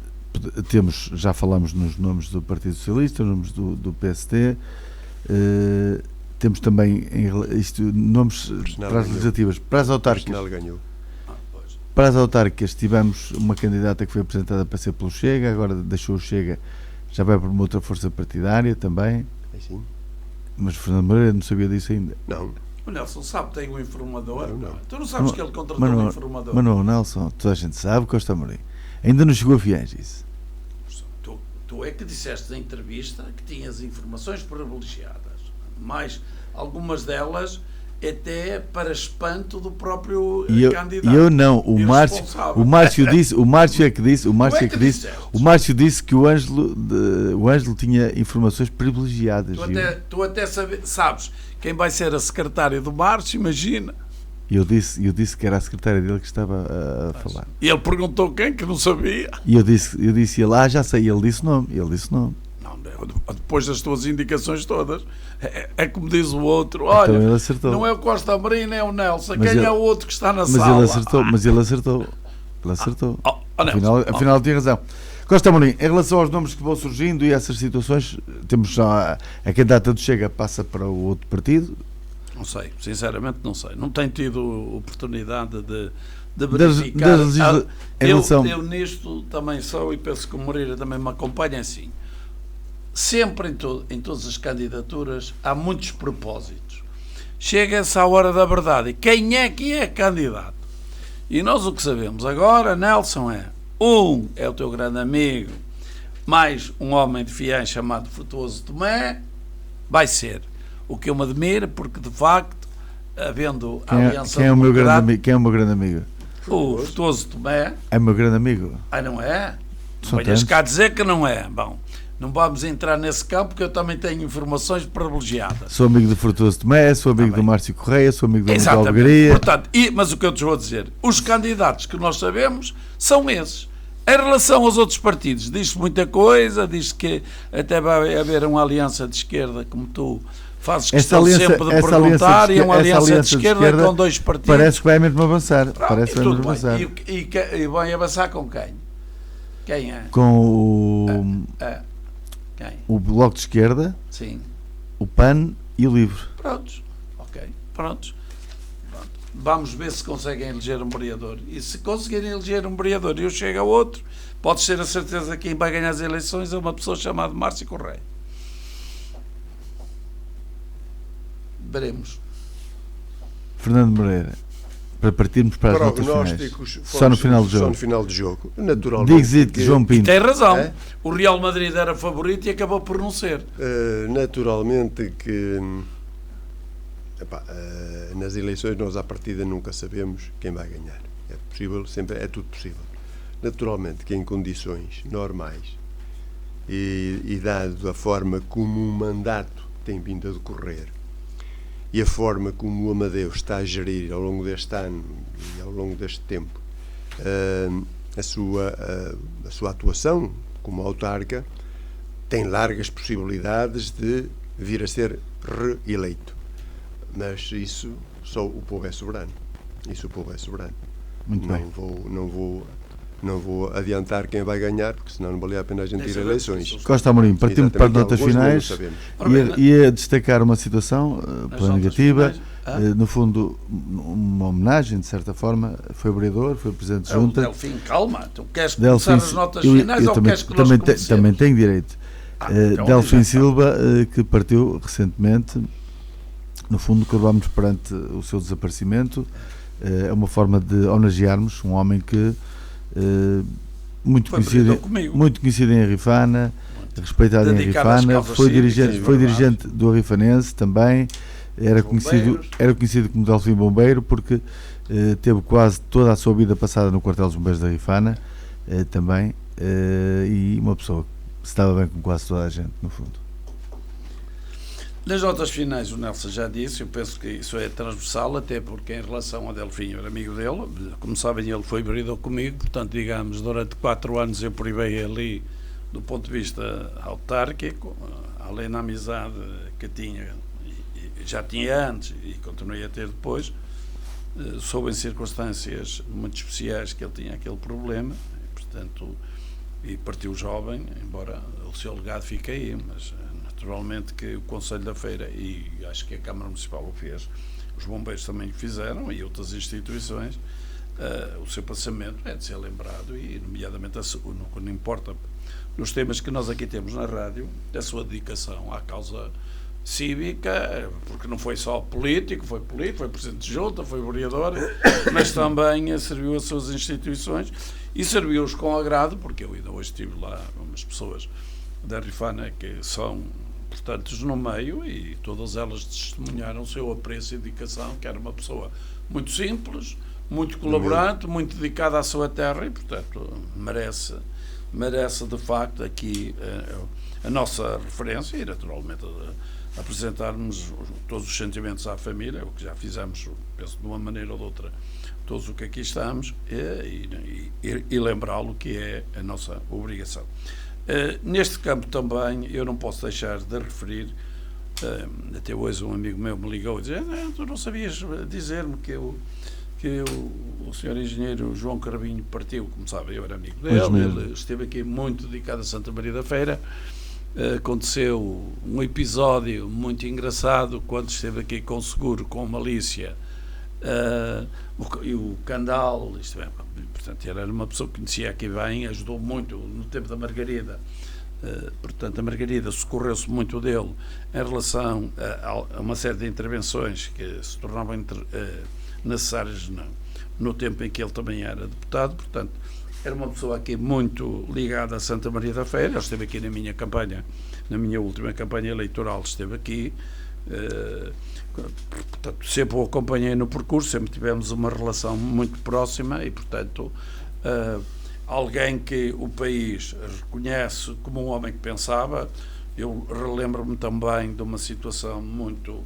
já falamos nos nomes do Partido Socialista, nos nomes do PSD, Temos também nomes para as legislativas, para as autárquicas. Para as autárquicas tivemos uma candidata que foi apresentada para ser pelo Chega, agora deixou o Chega, já vai para uma outra força partidária também. Sim. Mas Fernando Moreira não sabia disso ainda. Não. O Nelson sabe, tem um informador. Não. Tu não sabes que ele contratou um informador. Mas não, Nelson, toda a gente sabe, Costa Amorim. Ainda não chegou a Fiães isso. Tu é que disseste na entrevista que tinhas informações privilegiadas, mas algumas delas até para espanto do próprio candidato. Eu não, o Márcio disse, o Márcio disse que o Ângelo tinha informações privilegiadas. Tu até sabes quem vai ser a secretária do Márcio, imagina. Eu disse que era a secretária dele que estava a falar. E ele perguntou quem, que não sabia. E eu disse ele, já sei, ele disse o nome. Não, depois das tuas indicações todas, é como diz o outro, olha, então não é o Costa Amorim, nem é o Nelson, é o outro que está na sala? Mas ele acertou. Afinal tinha razão. Costa Amorim, em relação aos nomes que vão surgindo e essas situações, temos já a candidata do Chega passa para o outro partido. Não sei, sinceramente não sei. Não tenho tido oportunidade de verificar. Eu nisto também sou, e penso que o Moreira também me acompanha assim. Sempre em todas as candidaturas há muitos propósitos. Chega-se à hora da verdade. E quem é que é candidato? E nós o que sabemos agora, Nelson, é o teu grande amigo, mais um homem de Fiães chamado Frutuoso Tomé, vai ser. O que eu me admiro, porque de facto, havendo a aliança quem é o meu grande amigo? O Frutuoso Tomé. É o meu grande amigo. Não é? Não venhas cá dizer que não é. Bom, não vamos entrar nesse campo, porque eu também tenho informações privilegiadas. Sou amigo do Frutuoso Tomé, sou amigo do Márcio Correia, sou amigo do Miguel Algaria. Portanto, mas o que eu te vou dizer, os candidatos que nós sabemos são esses. Em relação aos outros partidos, diz-se muita coisa, diz-se que até vai haver uma aliança de esquerda, como tu fazes questão sempre de perguntar, e uma aliança de esquerda com dois partidos. Parece que vai mesmo avançar. E vai avançar com quem? Quem é? Com quem? O Bloco de Esquerda, sim. O PAN e o LIVRE. Prontos. Vamos ver se conseguem eleger um vereador. E se conseguirem eleger um vereador e eu chego a outro, podes ter a certeza que quem vai ganhar as eleições é uma pessoa chamada Márcio Correia. Veremos. Fernando Moreira, para partirmos para as notas finais. Só no final do jogo. Naturalmente. João Pinto. E tem razão. O Real Madrid era favorito e acabou por não ser. Naturalmente que nas eleições nós à partida nunca sabemos quem vai ganhar. É possível, sempre é tudo possível. Naturalmente que em condições normais e dado a forma como o mandato tem vindo a decorrer e a forma como o Amadeu está a gerir ao longo deste ano e ao longo deste tempo a sua atuação como autarca, tem largas possibilidades de vir a ser reeleito. Mas isso só o povo é soberano. Muito bem. Não vou adiantar quem vai ganhar, porque senão não valia a pena a gente ir a eleições. Costa Amorim, partimos para as notas finais. Ia destacar uma situação pela negativa. No fundo, uma homenagem, de certa forma. Foi vereador, foi presidente de junta. Delfim, calma. Tu queres começar as notas finais ou queres que nós comecemos? Também tenho direito. Delfim Silva, que partiu recentemente. No fundo, acabámos perante o seu desaparecimento. É uma forma de homenagearmos um homem que muito conhecido em Arrifana, respeitado em Arrifana, foi dirigente do Arrifanense também, era conhecido como Delfim Bombeiro, porque teve quase toda a sua vida passada no quartel dos bombeiros de Arrifana também, e uma pessoa que se dava bem com quase toda a gente, no fundo. Nas notas finais, o Nelson já disse, eu penso que isso é transversal, até porque em relação ao Delfim, eu era amigo dele, como sabem, ele foi vereador comigo, portanto, digamos, durante 4 anos eu privei ali do ponto de vista autárquico, além da amizade que tinha, já tinha antes e continuei a ter depois, soube em circunstâncias muito especiais que ele tinha aquele problema, e, portanto, e partiu jovem, embora o seu legado fique aí, mas naturalmente que o Conselho da Feira, e acho que a Câmara Municipal o fez, os bombeiros também o fizeram e outras instituições, o seu passamento é de ser lembrado e, nomeadamente, não importa nos temas que nós aqui temos na rádio, a sua dedicação à causa cívica, porque não foi só político, foi presidente de junta, foi vereador, mas também serviu as suas instituições e serviu-os com agrado, porque eu ainda hoje estive lá, umas pessoas da Rifana que são, portanto, no meio, e todas elas testemunharam o seu apreço e dedicação, que era uma pessoa muito simples, muito colaborante, muito dedicada à sua terra e, portanto, merece de facto aqui a nossa referência e, naturalmente, apresentarmos todos os sentimentos à família, o que já fizemos, penso, de uma maneira ou de outra, todos o que aqui estamos, e lembrá-lo que é a nossa obrigação. Neste campo também, eu não posso deixar de referir, até hoje um amigo meu me ligou e disse: tu não sabias dizer-me que o senhor engenheiro João Carabinho partiu, como sabe, eu era amigo dele, ele esteve aqui muito dedicado a Santa Maria da Feira. Aconteceu um episódio muito engraçado quando esteve aqui com o seguro, com malícia, e o Candal, isto é, portanto, ele era uma pessoa que conhecia aqui bem, ajudou muito no tempo da Margarida, portanto, a Margarida socorreu-se muito dele em relação a uma série de intervenções que se tornavam necessárias no tempo em que ele também era deputado, portanto, era uma pessoa aqui muito ligada a Santa Maria da Feira. Ele esteve aqui na minha campanha, na minha última campanha eleitoral, esteve aqui, portanto, sempre o acompanhei no percurso, sempre tivemos uma relação muito próxima e, portanto, alguém que o país reconhece como um homem que pensava. Eu relembro-me também de uma situação muito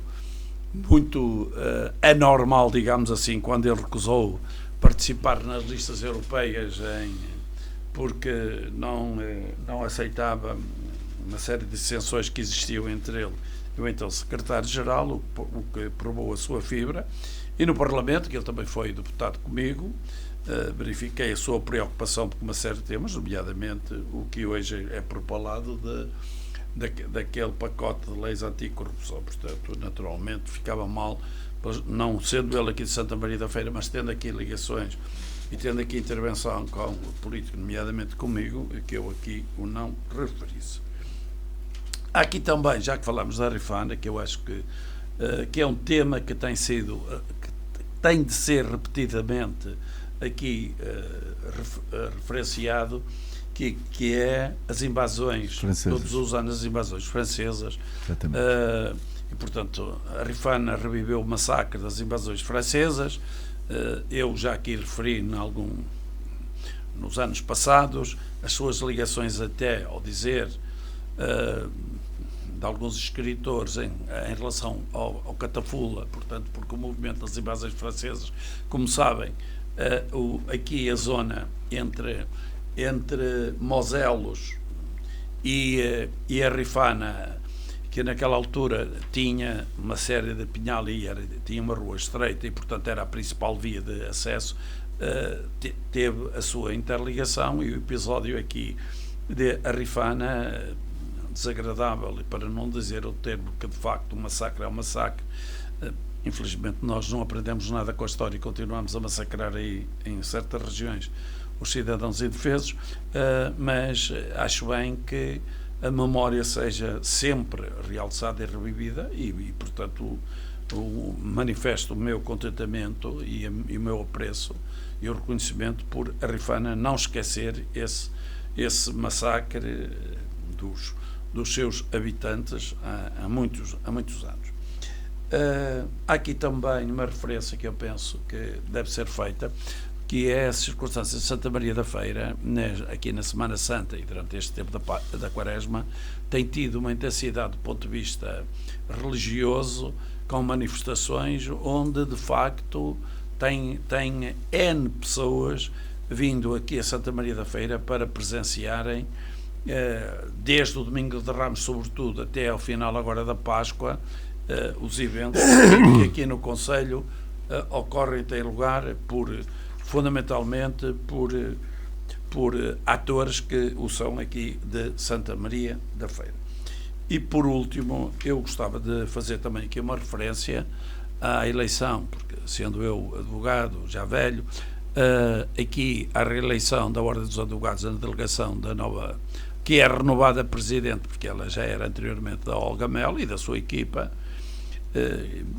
anormal, digamos assim, quando ele recusou participar nas listas europeias porque não aceitava uma série de dissensões que existiam entre ele e o então secretário-geral, o que provou a sua fibra. E no Parlamento, que ele também foi deputado comigo, verifiquei a sua preocupação com uma série de temas, nomeadamente o que hoje é propalado daquele pacote de leis anticorrupção. Portanto, naturalmente, ficava mal, não sendo ele aqui de Santa Maria da Feira, mas tendo aqui ligações e tendo aqui intervenção com o político, nomeadamente comigo, que eu aqui o não referisse. Há aqui também, já que falamos da Rifana, que eu acho que é um tema que tem de ser repetidamente aqui referenciado, que é as invasões, todos os anos as invasões francesas, e portanto a Rifana reviveu o massacre das invasões francesas. Eu já aqui referi nos anos passados as suas ligações até ao dizer de alguns escritores em relação ao Catafula, portanto, porque o movimento das invasões francesas, como sabem, aqui a zona entre Moselos e a Rifana, que naquela altura tinha uma série de pinhal e tinha uma rua estreita e, portanto, era a principal via de acesso, teve a sua interligação, e o episódio aqui de a Rifana, desagradável, e para não dizer o termo que de facto o massacre é um massacre. Infelizmente nós não aprendemos nada com a história e continuamos a massacrar aí em certas regiões os cidadãos indefesos, mas acho bem que a memória seja sempre realçada e revivida e portanto, manifesto o meu contentamento e o meu apreço e o reconhecimento por a Rifana não esquecer esse massacre dos seus habitantes há muitos anos. Há aqui também uma referência que eu penso que deve ser feita, que é a circunstância de Santa Maria da Feira, aqui na Semana Santa e durante este tempo da Quaresma, tem tido uma intensidade do ponto de vista religioso, com manifestações onde de facto tem N pessoas vindo aqui a Santa Maria da Feira para presenciarem, desde o Domingo de Ramos sobretudo até ao final agora da Páscoa, os eventos que aqui no Conselho ocorrem e têm lugar fundamentalmente por atores que o são aqui de Santa Maria da Feira. E por último, eu gostava de fazer também aqui uma referência à eleição, porque sendo eu advogado, já velho, aqui a reeleição da Ordem dos Advogados na delegação da nova, que é renovada presidente, porque ela já era anteriormente da Olga Melo e da sua equipa,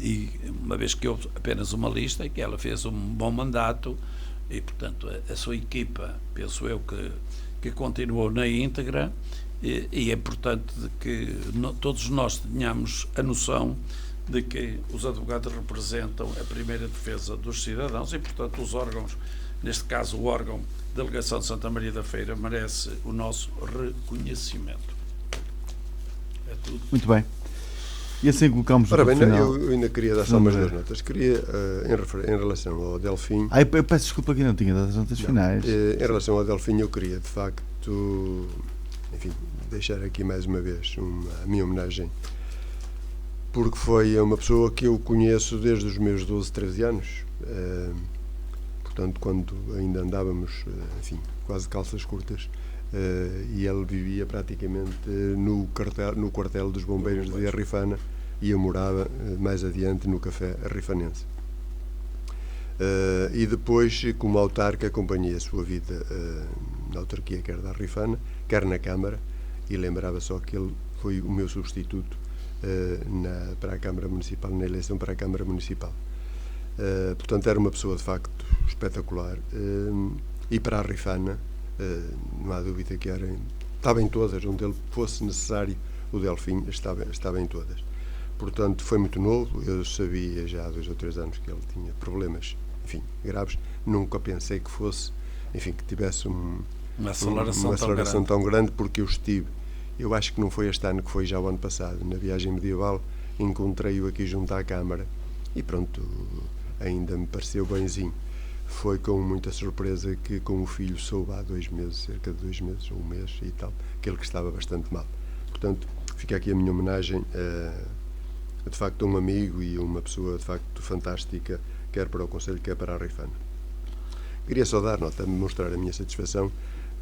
e uma vez que houve apenas uma lista, que ela fez um bom mandato, e portanto a sua equipa, penso eu que continuou na íntegra, e é importante que todos nós tenhamos a noção de que os advogados representam a primeira defesa dos cidadãos e, portanto, os órgãos, neste caso o órgão Delegação de Santa Maria da Feira, merece o nosso reconhecimento. É tudo. Muito bem. E assim colocamos Ora bem, no final. eu ainda queria dar só umas duas notas. Queria, em relação ao Delfim... Eu peço desculpa que não tinha dado as notas finais. Em relação ao Delfim, eu queria, de facto, enfim, deixar aqui mais uma vez a minha homenagem, porque foi uma pessoa que eu conheço desde os meus 12, 13 anos. Portanto, quando ainda andávamos, enfim, quase calças curtas, e ele vivia praticamente no quartel dos bombeiros de Arrifana, e eu morava mais adiante no café arrifanense. E depois, como autarca, acompanhei a sua vida na autarquia, quer da Arrifana, quer na Câmara, e lembrava só que ele foi o meu substituto para a Câmara Municipal, na eleição para a Câmara Municipal. Portanto, era uma pessoa de facto espetacular, e para a Arrifana, não há dúvida que estava em todas, onde ele fosse necessário, o Delfim estava em todas. Portanto, foi muito novo, eu sabia já há 2 ou 3 anos que ele tinha problemas, enfim, graves, nunca pensei que fosse, enfim, que tivesse uma aceleração tão grande, porque eu acho que não foi este ano, que foi já o ano passado, na viagem medieval, encontrei-o aqui junto à Câmara, e pronto, ainda me pareceu benzinho. Foi com muita surpresa que com o filho soube há 2 meses, cerca de 2 meses, ou 1 mês e tal, que ele estava bastante mal. Portanto, fica aqui a minha homenagem de facto a um amigo e a uma pessoa de facto fantástica, quer para o Conselho, quer para a Arrifana. Queria só dar nota, mostrar a minha satisfação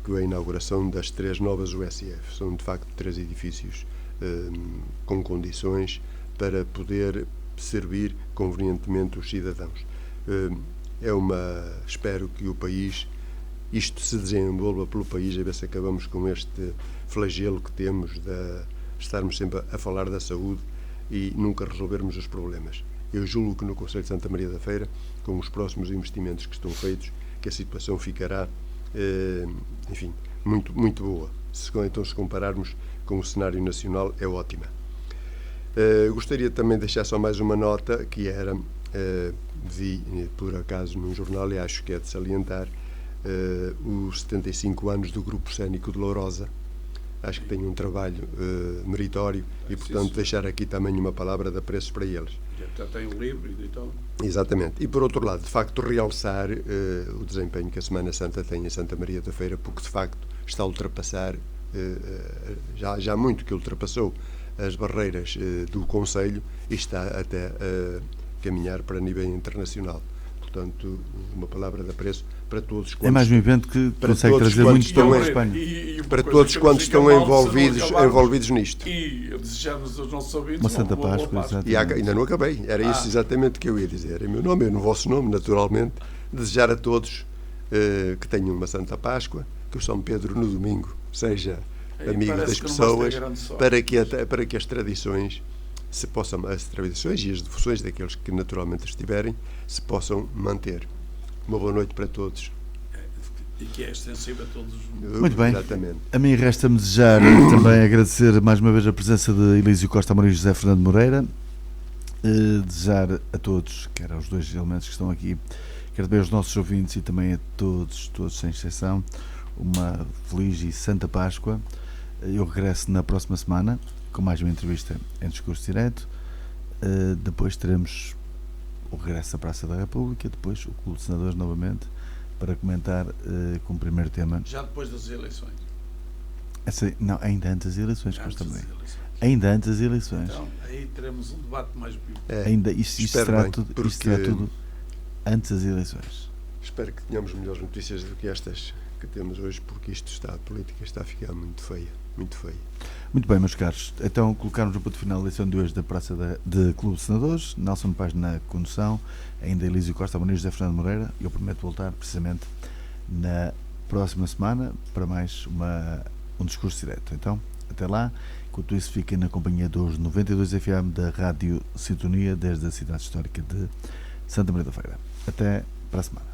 com a inauguração das 3 novas USF. São de facto 3 edifícios com condições para poder servir convenientemente os cidadãos. Espero que o país, isto se desenvolva pelo país, a ver se acabamos com este flagelo que temos de estarmos sempre a falar da saúde e nunca resolvermos os problemas. Eu julgo que no Conselho de Santa Maria da Feira, com os próximos investimentos que estão feitos, que a situação ficará, enfim, muito, muito boa. Então, se compararmos com o cenário nacional, é ótima. Gostaria também de deixar só mais uma nota, que era, vi por acaso num jornal, e acho que é de salientar, os 75 anos do Grupo Cénico de Lourosa. Acho que tem um trabalho meritório e, portanto, deixar aqui também uma palavra de apreço para eles. Já tem um livro e tal. Exatamente. E, por outro lado, de facto, realçar o desempenho que a Semana Santa tem em Santa Maria da Feira, porque, de facto, está a ultrapassar, já muito que ultrapassou as barreiras do Conselho e está até a caminhar para nível internacional. Portanto, uma palavra de apreço para todos quantos... É mais um evento que consegue trazer muitos para a Espanha. Para todos quantos estão envolvidos nisto. E desejamos aos nossos ouvintes uma Santa Páscoa. E ainda não acabei. Era isso exatamente que eu ia dizer. Em meu nome e no vosso nome, naturalmente, desejar a todos que tenham uma Santa Páscoa, que o São Pedro no domingo seja amigo das pessoas, para que as tradições as tradições e as devoções daqueles que naturalmente estiverem se possam manter. Uma boa noite para todos. E que é extensível a todos. Muito bem. Exatamente. A mim resta-me desejar também agradecer mais uma vez a presença de Elísio Costa Amorim e José Fernando Moreira. Desejar a todos, quer aos 2 elementos que estão aqui, quer também aos nossos ouvintes e também a todos sem exceção, uma feliz e santa Páscoa. Eu regresso na próxima semana com mais uma entrevista em discurso direto. Depois teremos o regresso à Praça da República, depois o Clube de Senadores novamente, para comentar com o primeiro tema. Já depois das eleições? Não, ainda antes das eleições, também. Ainda antes das eleições. Então, aí teremos um debate mais vivo. Ainda isto será tudo antes das eleições. Espero que tenhamos melhores notícias do que estas que temos hoje, porque a política está a ficar muito feia, muito feia. Muito bem, meus caros. Então, colocarmos o ponto final da eleição de hoje da Praça de Clube de Senadores. Nelson Paz na condução, ainda Elísio Costa Muniz, José Fernando Moreira. Eu prometo voltar precisamente na próxima semana para mais um discurso direto. Então, até lá. Enquanto isso, fiquem na companhia dos 92 FM da Rádio Sintonia, desde a cidade histórica de Santa Maria da Feira. Até para a semana.